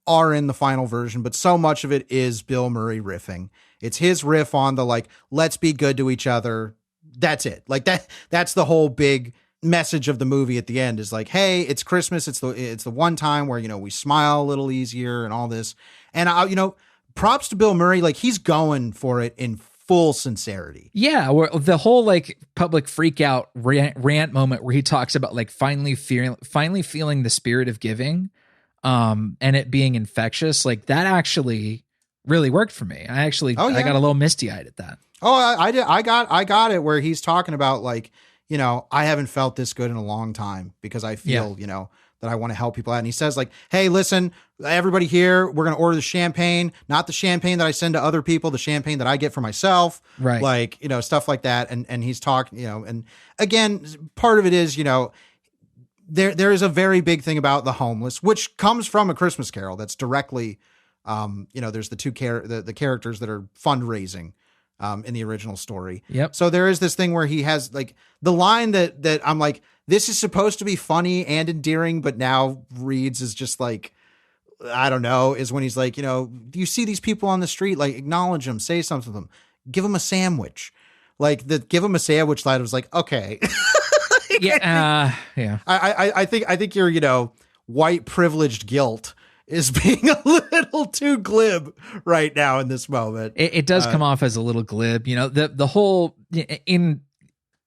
are in the final version, but so much of it is Bill Murray riffing. It's his riff on the like, let's be good to each other. That's it. Like that's the whole big message of the movie at the end is like, hey, it's Christmas. It's the one time where, we smile a little easier and all this. And props to Bill Murray. Like he's going for it in full sincerity. Yeah. Where the whole like public freak out rant moment where he talks about like finally feeling the spirit of giving, and it being infectious. Like that actually really worked for me. I got a little misty eyed at that. Oh, I did. I got it where he's talking about like, I haven't felt this good in a long time because I feel, that I want to help people out. And he says like, hey, listen, everybody here, we're going to order the champagne, not the champagne that I send to other people, the champagne that I get for myself. Right. Like, stuff like that. And he's talking, and again, part of it is, there is a very big thing about the homeless, which comes from A Christmas Carol. That's directly, there's the the characters that are fundraising in the original story. Yep. So there is this thing where he has like the line that I'm like, this is supposed to be funny and endearing, but now reads as just like, I don't know, is when he's like, you see these people on the street, like acknowledge them, say something to them, give them a sandwich. Like the give them a sandwich line was like, okay. Yeah. Yeah. I think your, white privileged guilt is being a little too glib right now in this moment. It does come off as a little glib, the whole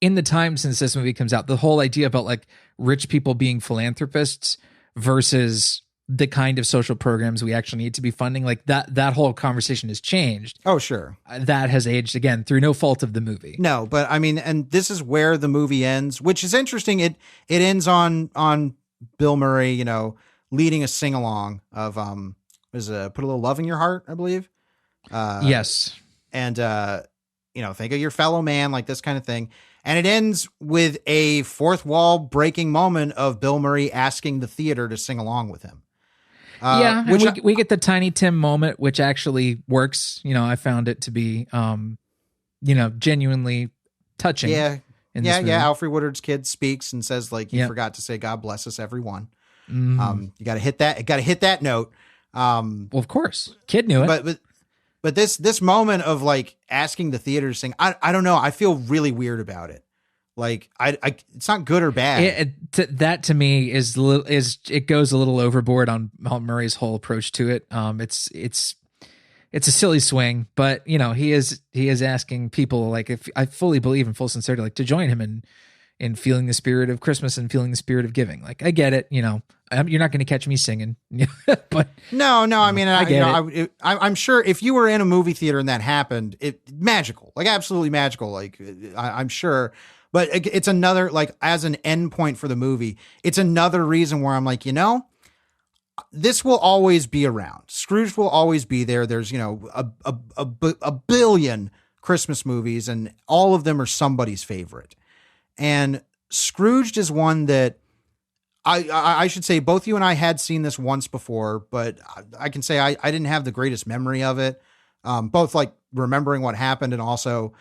in the time since this movie comes out, the whole idea about like rich people being philanthropists versus the kind of social programs we actually need to be funding, like that whole conversation has changed. Oh, sure. That has aged again through no fault of the movie. No, but I mean, and this is where the movie ends, which is interesting. It ends on Bill Murray, leading a sing along of Put a Little Love in Your Heart, I believe. Yes. And, think of your fellow man, like this kind of thing. And it ends with a fourth wall breaking moment of Bill Murray asking the theater to sing along with him. Yeah, and we get the Tiny Tim moment, which actually works. I found it to be, genuinely touching. Yeah, in this movie. Alfred Woodard's kid speaks and says, like, you forgot to say, "God bless us, everyone." You got to hit that. Got to hit that note. Well, of course, kid knew it. But this moment of like asking the theater to sing, I don't know. I feel really weird about it. Like it's not good or bad. That to me is it goes a little overboard on Murray's whole approach to it. It's a silly swing, but he is asking people, like, if I fully believe in full sincerity, like, to join him in feeling the spirit of Christmas and feeling the spirit of giving. Like, I get it. You're not going to catch me singing, but no. I mean, I get I'm sure if you were in a movie theater and that happened, magical, like absolutely magical. Like I'm sure. But it's another, like, as an end point for the movie, it's another reason where I'm like, this will always be around. Scrooge will always be there. There's, a billion Christmas movies, and all of them are somebody's favorite. And Scrooged is one that I should say both you and I had seen this once before, but I can say I didn't have the greatest memory of it. Both like remembering what happened and also,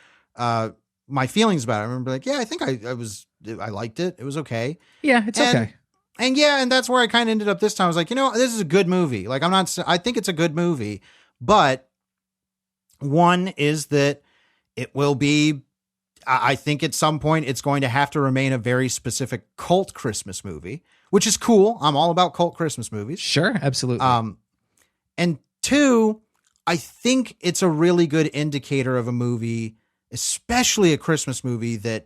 my feelings about it. I remember like, I think I liked it. It was okay. Yeah, it's okay. And that's where I kind of ended up this time. I was like, this is a good movie. Like I think it's a good movie, but one is that it will be, I think at some point it's going to have to remain a very specific cult Christmas movie, which is cool. I'm all about cult Christmas movies. Sure. Absolutely. And two, I think it's a really good indicator of a movie, especially a Christmas movie, that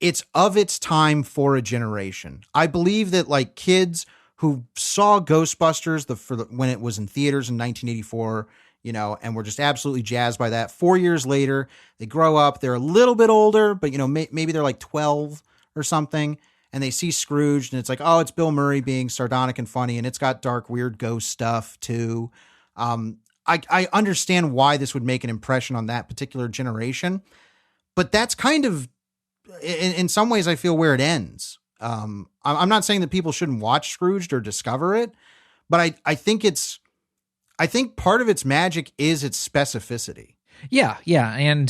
it's of its time for a generation. I believe that like kids who saw Ghostbusters when it was in theaters in 1984, and were just absolutely jazzed by that. 4 years later, they grow up, they're a little bit older, but maybe they're like 12 or something, and they see Scrooge and it's like, oh, it's Bill Murray being sardonic and funny, and it's got dark, weird ghost stuff too. I understand why this would make an impression on that particular generation, but that's kind of, in some ways, I feel where it ends. I'm not saying that people shouldn't watch Scrooged or discover it, but I think part of its magic is its specificity. Yeah. And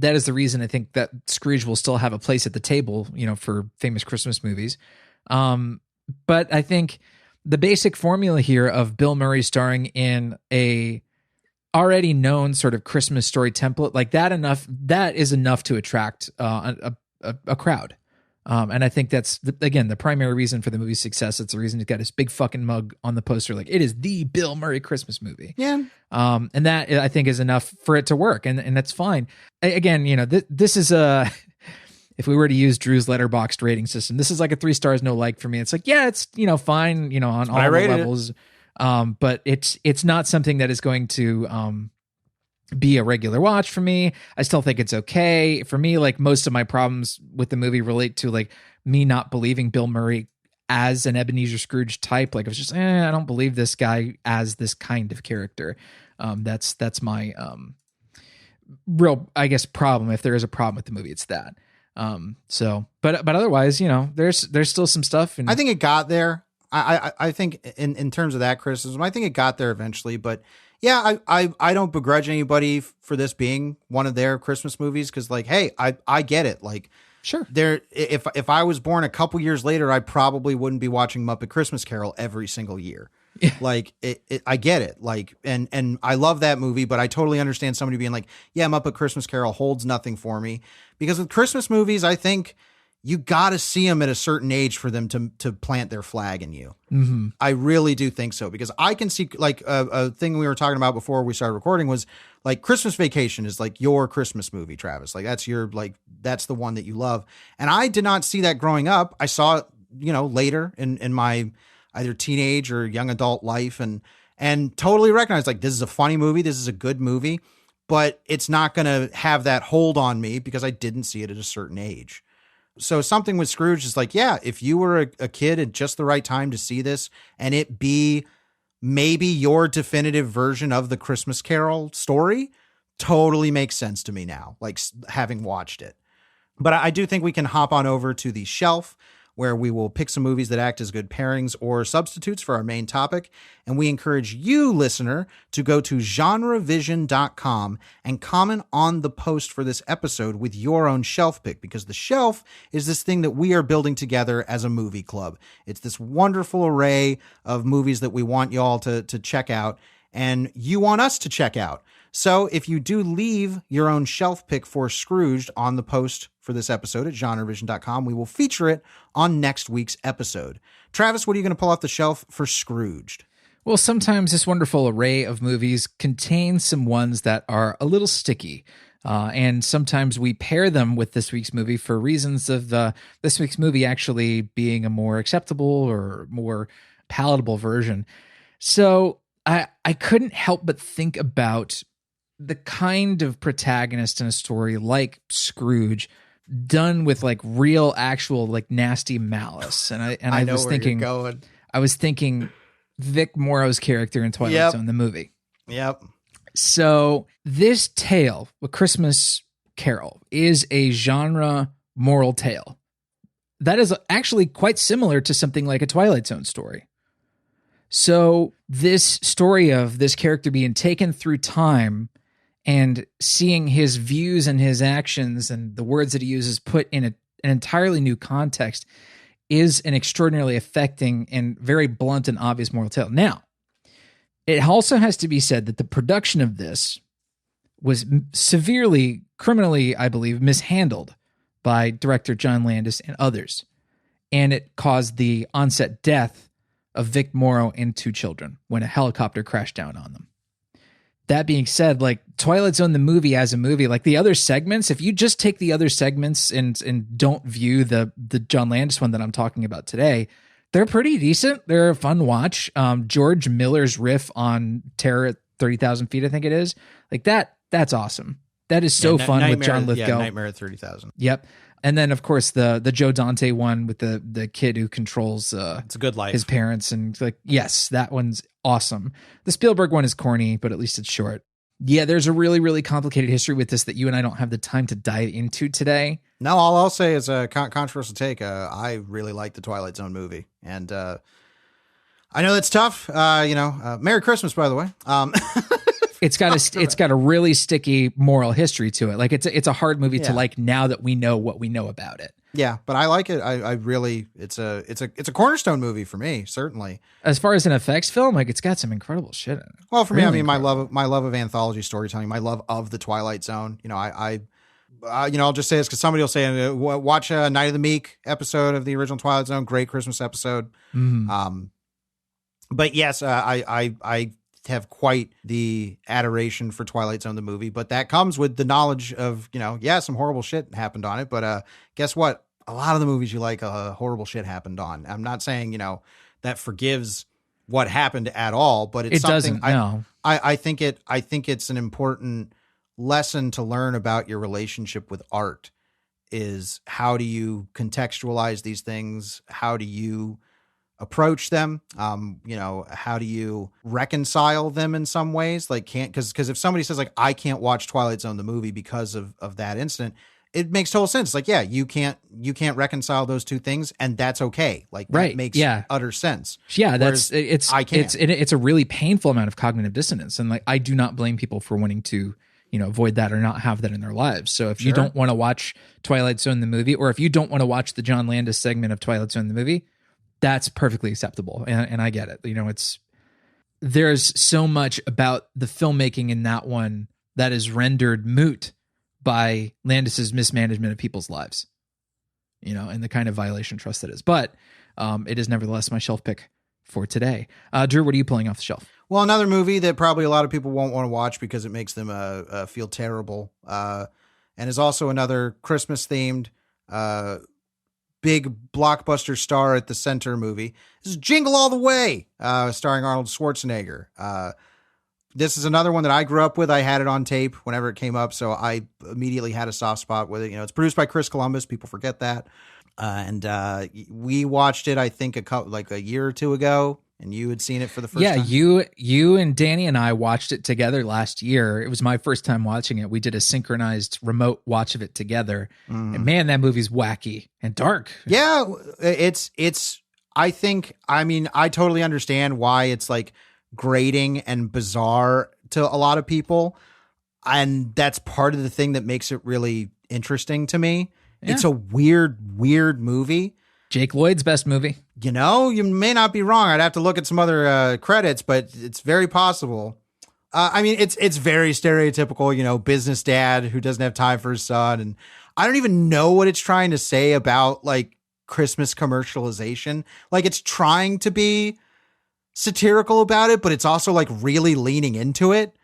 that is the reason I think that Scrooge will still have a place at the table, for famous Christmas movies. But I think the basic formula here of Bill Murray starring in a already known sort of Christmas story template, like that is enough to attract a crowd. And I think that's again the primary reason for the movie's success. It's the reason it's got this big fucking mug on the poster, like it is the Bill Murray Christmas movie. Yeah. And that I think is enough for it to work, and that's fine. Again, this is if we were to use Drew's Letterboxd rating system, this is like a 3 stars, no like for me. It's like, yeah, it's fine, on all the levels. But it's not something that is going to be a regular watch for me. I still think it's okay. For me, like most of my problems with the movie relate to like me not believing Bill Murray as an Ebenezer Scrooge type. Like I was just, I don't believe this guy as this kind of character. That's my real, I guess, problem. If there is a problem with the movie, it's that. But otherwise, there's still some stuff. And I think it got there. I think in terms of that criticism, I think it got there eventually, but yeah, I don't begrudge anybody for this being one of their Christmas movies. Cause like, hey, I get it. Like, sure. If I was born a couple years later, I probably wouldn't be watching Muppet Christmas Carol every single year. Yeah. Like I get it. Like, and I love that movie, but I totally understand somebody being like, yeah, Muppet Christmas Carol holds nothing for me, because with Christmas movies, I think you got to see them at a certain age for them to plant their flag in you. Mm-hmm. I really do think so, because I can see like a thing we were talking about before we started recording was like Christmas Vacation is like your Christmas movie, Travis. Like that's that's the one that you love. And I did not see that growing up. I saw it, later in my either teenage or young adult life, and totally recognized like, this is a funny movie. This is a good movie, but it's not going to have that hold on me because I didn't see it at a certain age. So something with Scrooge is like, yeah, if you were a kid at just the right time to see this and it be maybe your definitive version of the Christmas Carol story totally makes sense to me now, like having watched it. But I do think we can hop on over to the shelf, where we will pick some movies that act as good pairings or substitutes for our main topic. And we encourage you, listener, to go to GenreVision.com and comment on the post for this episode with your own shelf pick, because the shelf is this thing that we are building together as a movie club. It's this wonderful array of movies that we want y'all to check out, and you want us to check out. So if you do leave your own shelf pick for Scrooged on the post for this episode at GenreVision.com, we will feature it on next week's episode. Travis, what are you going to pull off the shelf for Scrooged? Well, sometimes this wonderful array of movies contains some ones that are a little sticky. And sometimes we pair them with this week's movie for reasons of this week's movie actually being a more acceptable or more palatable version. So I couldn't help but think about the kind of protagonist in a story like Scrooge done with like real, actual, like nasty malice. And I know was where thinking, you're going. I was thinking Vic Morrow's character in Twilight Zone, the movie. Yep. So this tale, A Christmas Carol, is a genre moral tale that is actually quite similar to something like a Twilight Zone story. So this story of this character being taken through time and seeing his views and his actions and the words that he uses put in an entirely new context is an extraordinarily affecting and very blunt and obvious moral tale. Now, it also has to be said that the production of this was severely, criminally, I believe, mishandled by director John Landis and others. And it caused the onset death of Vic Morrow and 2 children when a helicopter crashed down on them. That being said, like Twilight Zone, the movie as a movie, like the other segments, if you just take the other segments and don't view the John Landis one that I'm talking about today, they're pretty decent. They're a fun watch. George Miller's riff on Terror at 30,000 Feet, I think it is, like that's awesome. That is so fun with John Lithgow. Yeah, Nightmare at 30,000. Yep. And then, of course, the Joe Dante one with the kid who controls It's a Good Life. his parents. And like, yes, that one's awesome. The Spielberg one is corny, but at least it's short. Yeah, there's a really, really complicated history with this that you and I don't have the time to dive into today. No, all I'll say is a controversial take. I really like the Twilight Zone movie. And I know that's tough. Merry Christmas, by the way. It's got a really sticky moral history to it. Like it's a hard movie to like now that we know what we know about it. Yeah, but I like it. I really it's a cornerstone movie for me, certainly. As far as an effects film, like it's got some incredible shit in it. Well, for me, I mean, my love of anthology storytelling, my love of the Twilight Zone. You know, I'll just say this because somebody will say, watch a Night of the Meek episode of the original Twilight Zone, great Christmas episode. Mm-hmm. But yes, I have quite the adoration for Twilight Zone, the movie, but that comes with the knowledge of, some horrible shit happened on it. But guess what? A lot of the movies you like, horrible shit happened on. I'm not saying, that forgives what happened at all, but it doesn't. No. I think it's an important lesson to learn about your relationship with art is how do you contextualize these things? How do you approach them? How do you reconcile them in some ways? Like because if somebody says like, I can't watch Twilight Zone, the movie because of that incident, it makes total sense. Like, yeah, you can't reconcile those two things and that's okay. Like that makes utter sense. Yeah. It's a really painful amount of cognitive dissonance. And like, I do not blame people for wanting to, avoid that or not have that in their lives. So if you don't want to watch Twilight Zone, the movie, or if you don't want to watch the John Landis segment of Twilight Zone, the movie, that's perfectly acceptable. And I get it. There's so much about the filmmaking in that one that is rendered moot by Landis's mismanagement of people's lives, and the kind of violation of trust that is. But it is nevertheless my shelf pick for today. Drew, what are you pulling off the shelf? Well, another movie that probably a lot of people won't want to watch because it makes them feel terrible, and is also another Christmas themed big blockbuster star at the center movie. This is Jingle All the Way, starring Arnold Schwarzenegger. This is another one that I grew up with. I had it on tape whenever it came up, so I immediately had a soft spot with it. It's produced by Chris Columbus. People forget that. And we watched it, I think, a year or two ago and you had seen it for the first time. Yeah, you and Danny and I watched it together last year. It was my first time watching it. We did a synchronized remote watch of it together. And man, that movie's wacky and dark. Yeah, I totally understand why it's like grating and bizarre to a lot of people. And that's part of the thing that makes it really interesting to me. Yeah. It's a weird movie. Jake Lloyd's best movie. You know, you may not be wrong. I'd have to look at some other credits, but it's very possible. It's very stereotypical, you know, business dad who doesn't have time for his son. And I don't even know what it's trying to say about like Christmas commercialization. Like it's trying to be satirical about it, but it's also like really leaning into it.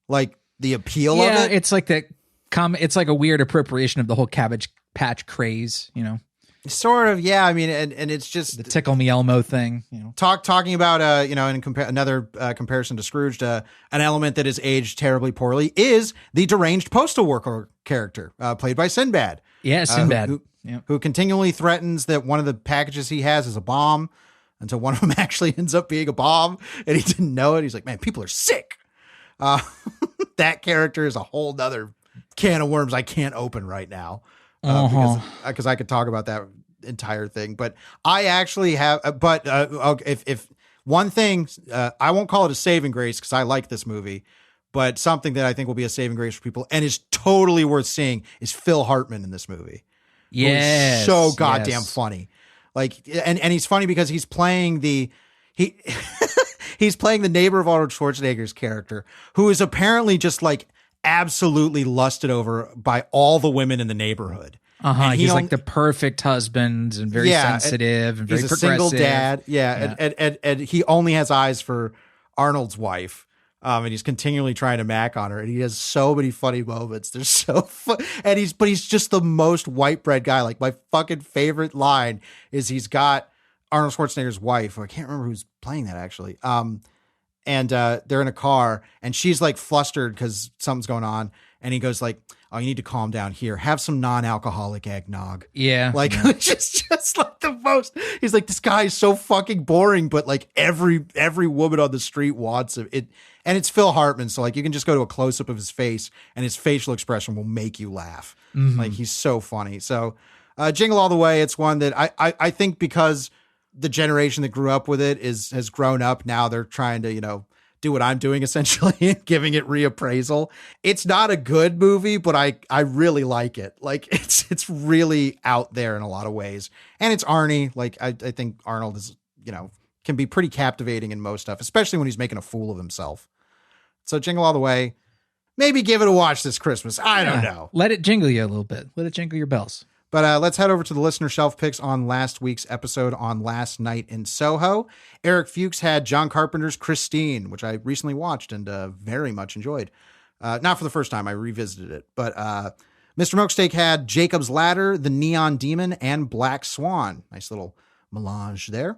Like the appeal of it. It's like it's like a weird appropriation of the whole Cabbage Patch craze, you know. Sort of, yeah. I mean, and it's just the Tickle Me Elmo thing, you know. Talking about another comparison to Scrooged, an element that is aged terribly poorly is the deranged postal worker character played by Sinbad. Yeah, Sinbad, who continually threatens that one of the packages he has is a bomb until one of them actually ends up being a bomb, and he didn't know it. He's like, man, people are sick. That character is a whole nother can of worms I can't open right now. Because I could talk about that entire thing, but I actually have. If one thing, I won't call it a saving grace because I like this movie, but something that I think will be a saving grace for people and is totally worth seeing is Phil Hartman in this movie. Yes, so goddamn funny. Like, and he's funny because he's playing he's playing the neighbor of Arnold Schwarzenegger's character, who is apparently just like absolutely lusted over by all the women in the neighborhood. He's like the perfect husband and very sensitive and very progressive. He's a single dad. Yeah. And he only has eyes for Arnold's wife. And he's continually trying to mac on her. And he has so many funny moments. They're so fun. And he's just the most white bread guy. Like my fucking favorite line is he's got Arnold Schwarzenegger's wife. I can't remember who's playing that actually. And they're in a car and she's like flustered because something's going on. And he goes like, oh, you need to calm down here. Have some non-alcoholic eggnog. Yeah. Like just like the most, he's like, this guy is so fucking boring, but like every woman on the street wants it. And it's Phil Hartman. So like you can just go to a close up of his face and his facial expression will make you laugh. Mm-hmm. Like he's so funny. So Jingle All the Way. It's one that I think because the generation that grew up with it has grown up. Now they're trying to, you know, do what I'm doing essentially and giving it reappraisal. It's not a good movie, but I really like it. Like it's really out there in a lot of ways. And it's Arnie. Like I think Arnold is, you know, can be pretty captivating in most stuff, especially when he's making a fool of himself. So Jingle All the Way, maybe give it a watch this Christmas. I don't know. Let it jingle you a little bit. Let it jingle your bells. But let's head over to the listener shelf picks on last week's episode on Last Night in Soho. Eric Fuchs had John Carpenter's Christine, which I recently watched and very much enjoyed. Not for the first time, I revisited it. But Mr. Milksteak had Jacob's Ladder, The Neon Demon, and Black Swan. Nice little melange there.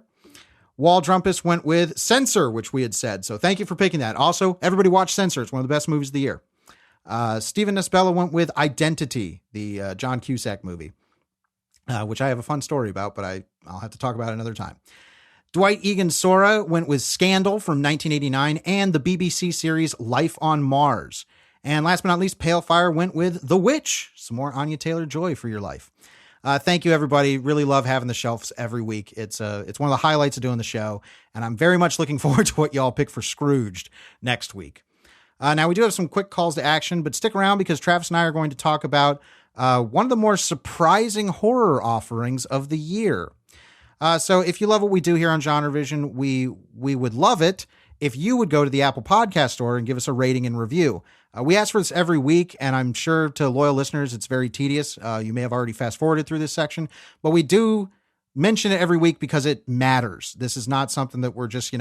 Wall Drumpus went with Censor, which we had said. So thank you for picking that. Also, everybody watch Censor. It's one of the best movies of the year. Stephen Nesbella went with Identity, the John Cusack movie. Which I have a fun story about, but I'll have to talk about it another time. Dwight Egan Sora went with Scandal from 1989 and the BBC series Life on Mars. And last but not least, Pale Fire went with The Witch. Some more Anya Taylor-Joy for your life. Thank you, everybody. Really love having the shelves every week. It's one of the highlights of doing the show, and I'm very much looking forward to what y'all pick for Scrooged next week. Now, we do have some quick calls to action, but stick around because Travis and I are going to talk about one of the more surprising horror offerings of the year. So if you love what we do here on GenreVision, we would love it if you would go to the Apple Podcast Store and give us a rating and review. We ask for this every week, and I'm sure to loyal listeners, it's very tedious. You may have already fast forwarded through this section, but we do mention it every week because it matters. This is not something that we're just,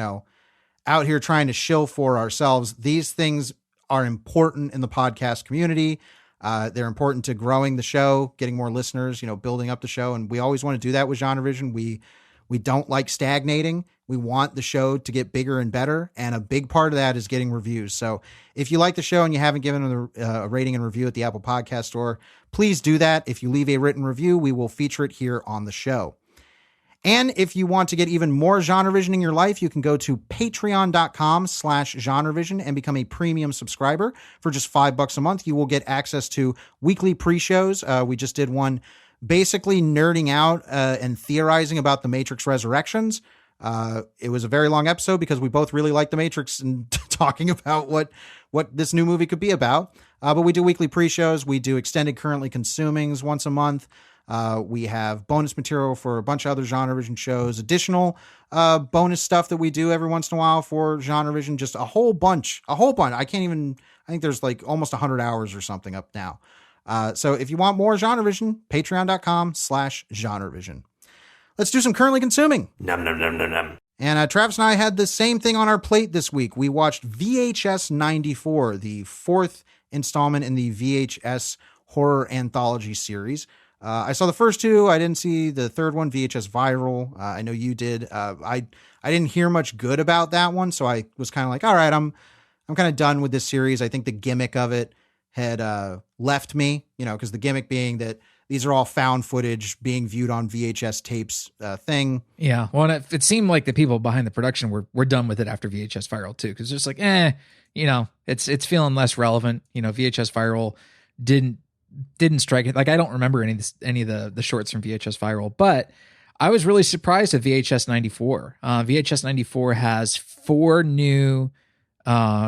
out here trying to shill for ourselves. These things are important in the podcast community. They're important to growing the show, getting more listeners, building up the show. And we always want to do that with GenreVision. We don't like stagnating. We want the show to get bigger and better. And a big part of that is getting reviews. So if you like the show and you haven't given a rating and review at the Apple Podcast Store, please do that. If you leave a written review, we will feature it here on the show. And if you want to get even more GenreVision in your life, you can go to patreon.com/GenreVision and become a premium subscriber for just $5 a month. You will get access to weekly pre-shows. We just did one basically nerding out and theorizing about The Matrix Resurrections. It was a very long episode because we both really like The Matrix and talking about what this new movie could be about. But we do weekly pre-shows. We do extended currently consumings once a month. We have bonus material for a bunch of other GenreVision shows, additional bonus stuff that we do every once in a while for GenreVision, just a whole bunch. I think there's like almost 100 hours or something up now. So if you want more GenreVision, patreon.com/GenreVision. Let's do some currently consuming. Num num num num num. And Travis and I had the same thing on our plate this week. We watched VHS 94, the fourth installment in the VHS horror anthology series. I saw the first two. I didn't see the third one, VHS Viral. I know you did. I didn't hear much good about that one, so I was kind of like, all right, I'm kind of done with this series. I think the gimmick of it had left me, because the gimmick being that these are all found footage being viewed on VHS tapes thing. Yeah. Well, it seemed like the people behind the production were done with it after VHS Viral too, because it's like, it's feeling less relevant. VHS Viral didn't strike it. Like, I don't remember any of the shorts from VHS Viral, but I was really surprised at VHS 94. VHS 94 has 4 new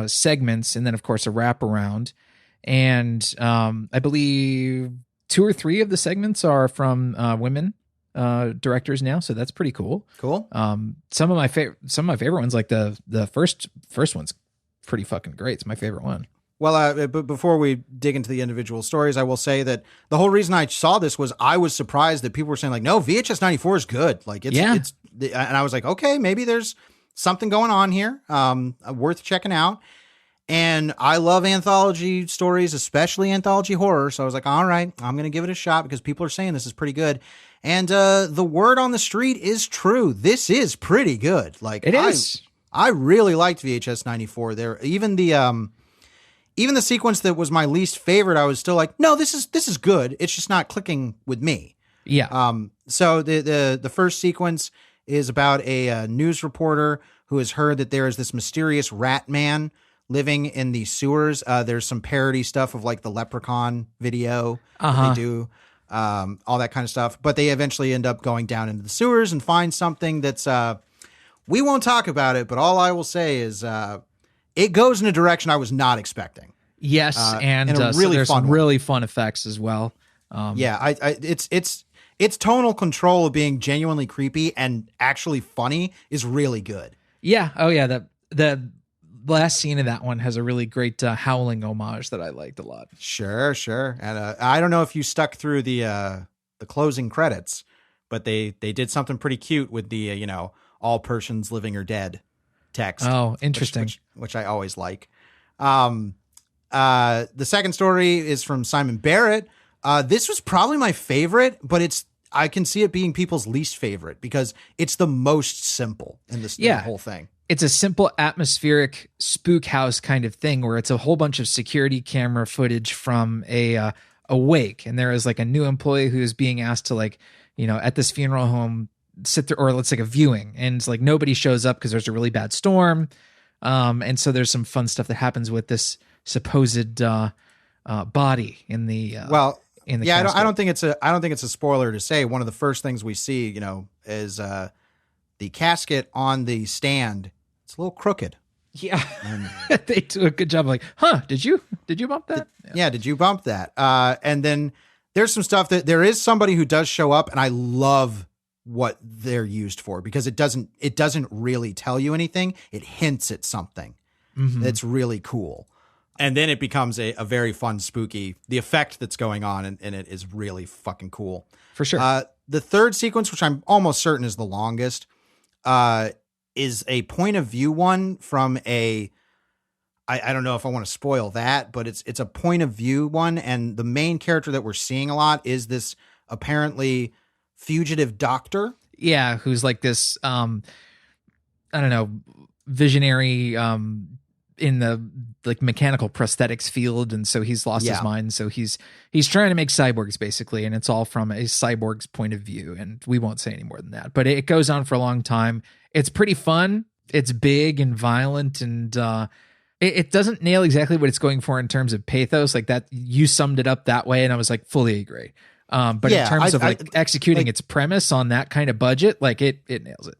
segments, and then of course a wraparound. And I believe 2 or 3 of the segments are from women directors now, so that's pretty cool. Cool. Some of my favorite ones, like the first one's pretty fucking great. It's my favorite one. Well, but before we dig into the individual stories, I will say that the whole reason I saw this was I was surprised that people were saying like, no, VHS 94 is good. Like it's, and I was like, okay, maybe there's something going on here, worth checking out. And I love anthology stories, especially anthology horror. So I was like, all right, I'm going to give it a shot because people are saying this is pretty good. And the word on the street is true. This is pretty good. Like it is. I really liked VHS 94 there. Even the sequence that was my least favorite, I was still like, no, this is good. It's just not clicking with me. Yeah. So the first sequence is about a news reporter who has heard that there is this mysterious rat man living in the sewers. There's some parody stuff of like the Leprechaun video that they do, all that kind of stuff. But they eventually end up going down into the sewers and find something that's, we won't talk about it, but all I will say is it goes in a direction I was not expecting. Yes, and a really there's fun some really fun effects as well. It's tonal control of being genuinely creepy and actually funny is really good. Yeah. Oh yeah. The last scene of that one has a really great howling homage that I liked a lot. Sure. And I don't know if you stuck through the closing credits, but they did something pretty cute with the all persons living or dead text. Oh, interesting. Which I always like. The second story is from Simon Barrett. This was probably my favorite, but I can see it being people's least favorite because it's the most simple in the whole thing. It's a simple atmospheric spook house kind of thing where it's a whole bunch of security camera footage from a wake. And there is like a new employee who is being asked to at this funeral home sit there, or let's like a viewing, and it's like nobody shows up because there's a really bad storm. And so there's some fun stuff that happens with this supposed body in the casket. I don't think it's a spoiler to say one of the first things we see, is the casket on the stand. It's a little crooked. Yeah. They do a good job. Like, did you bump that? Yeah. Did you bump that? And then there's some stuff that there is somebody who does show up, and I love what they're used for because it doesn't really tell you anything. It hints at something that's really cool. And then it becomes a very fun, spooky, the effect that's going on in it is really fucking cool. For sure. The third sequence, which I'm almost certain is the longest, is a point of view one from I don't know if I want to spoil that, but it's a point of view one. And the main character that we're seeing a lot is this apparently fugitive doctor. Yeah. Who's like this, I don't know, visionary, in the like mechanical prosthetics field, and so he's lost his mind. So he's trying to make cyborgs basically, and it's all from a cyborg's point of view. And we won't say any more than that. But it goes on for a long time. It's pretty fun. It's big and violent, and it doesn't nail exactly what it's going for in terms of pathos. Like that, you summed it up that way, and I was like, fully agree. But in terms of executing its premise on that kind of budget, like it nails it.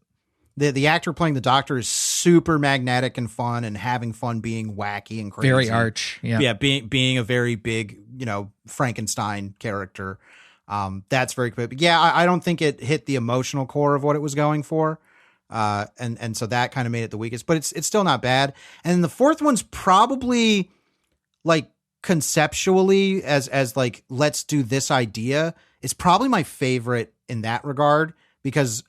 The actor playing the Doctor is super magnetic and fun, and having fun being wacky and crazy. Very arch. Yeah. Being a very big, Frankenstein character. That's very good. But yeah, I don't think it hit the emotional core of what it was going for. And so that kind of made it the weakest, but it's still not bad. And the fourth one's probably like conceptually as like, let's do this idea. It's probably my favorite in that regard, because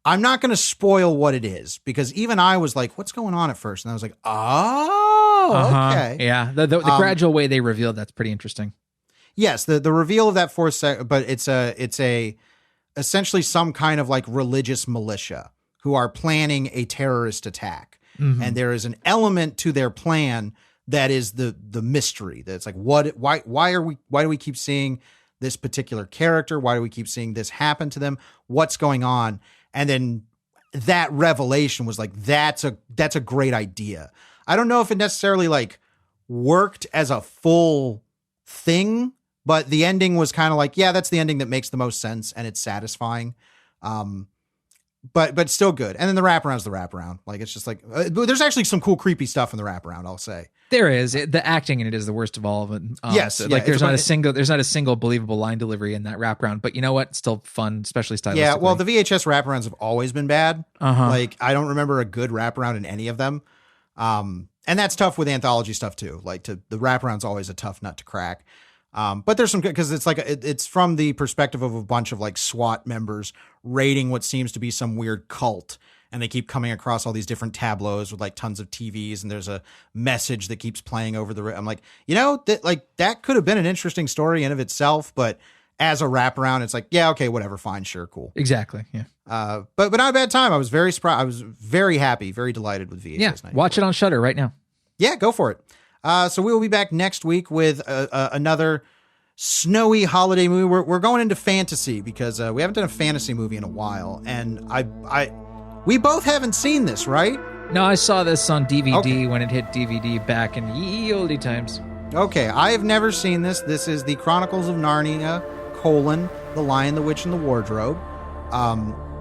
I'm not going to spoil what it is, because even I was like, what's going on at first? And I was like, okay. Yeah. The gradual way they revealed that's pretty interesting. Yes. The reveal of that fourth but it's essentially some kind of like religious militia who are planning a terrorist attack. Mm-hmm. And there is an element to their plan that is the mystery. That's like, why do we keep seeing this particular character? Why do we keep seeing this happen to them? What's going on? And then that revelation was like, that's a great idea. I don't know if it necessarily like worked as a full thing, but the ending was kind of like, yeah, that's the ending that makes the most sense, and it's satisfying. But still good. And then the wraparound's the wraparound. Like, it's just like, there's actually some cool, creepy stuff in the wraparound, I'll say. There is. The acting in it is the worst of all of it. Yes. Like there's not a single believable line delivery in that wraparound, but you know what? It's still fun, especially stylistically. Yeah. Well, the VHS wraparounds have always been bad. Like, I don't remember a good wraparound in any of them. And that's tough with anthology stuff too. Like the wraparound's always a tough nut to crack. But there's some good, because it's like it's from the perspective of a bunch of like SWAT members raiding what seems to be some weird cult, and they keep coming across all these different tableaus with like tons of TVs, and there's a message that keeps playing over the. I'm like, that could have been an interesting story in of itself, but as a wraparound, it's like, yeah, okay, whatever, fine, sure, cool, exactly, yeah. But not a bad time. I was very surprised. I was very happy, very delighted with VHS. Yeah, 94. Watch it on Shudder right now. Yeah, go for it. So we will be back next week with another snowy holiday movie. We're going into fantasy, because we haven't done a fantasy movie in a while, and we both haven't seen this, right? No, I saw this on DVD when it hit DVD back in ye olde times. Okay, I have never seen this. This is the Chronicles of Narnia: The Lion, the Witch, and the Wardrobe,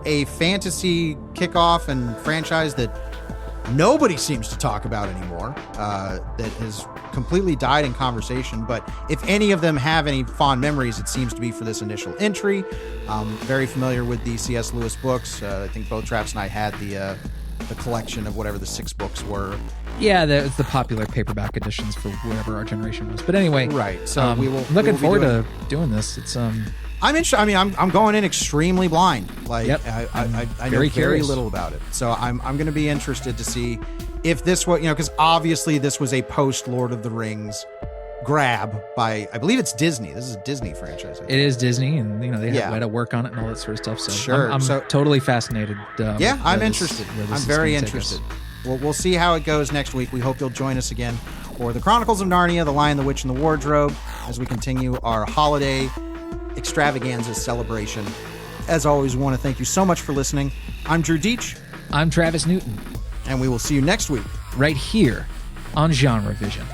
a fantasy kickoff and franchise that nobody seems to talk about anymore, that has completely died in conversation. But if any of them have any fond memories, it seems to be for this initial entry. Very familiar with the C.S. Lewis books. I think both Travis and I had the collection of whatever the 6 books were. Yeah, it's the popular paperback editions for whatever our generation was. But anyway, right. So looking forward to doing this. It's I'm interested. I mean, I'm going in extremely blind. Like, yep. I know very little about it. So I'm going to be interested to see if this was, because obviously this was a post Lord of the Rings grab by, I believe it's Disney. This is a Disney franchise. It is Disney, and they had to work on it and all that sort of stuff. So sure. I'm totally fascinated. I'm interested. I'm very interested. We'll see how it goes next week. We hope you'll join us again for the Chronicles of Narnia: The Lion, the Witch, and the Wardrobe, as we continue our holiday extravaganza celebration. As always, we want to thank you so much for listening. I'm Drew Deitch. I'm Travis Newton. And we will see you next week right here on GenreVision.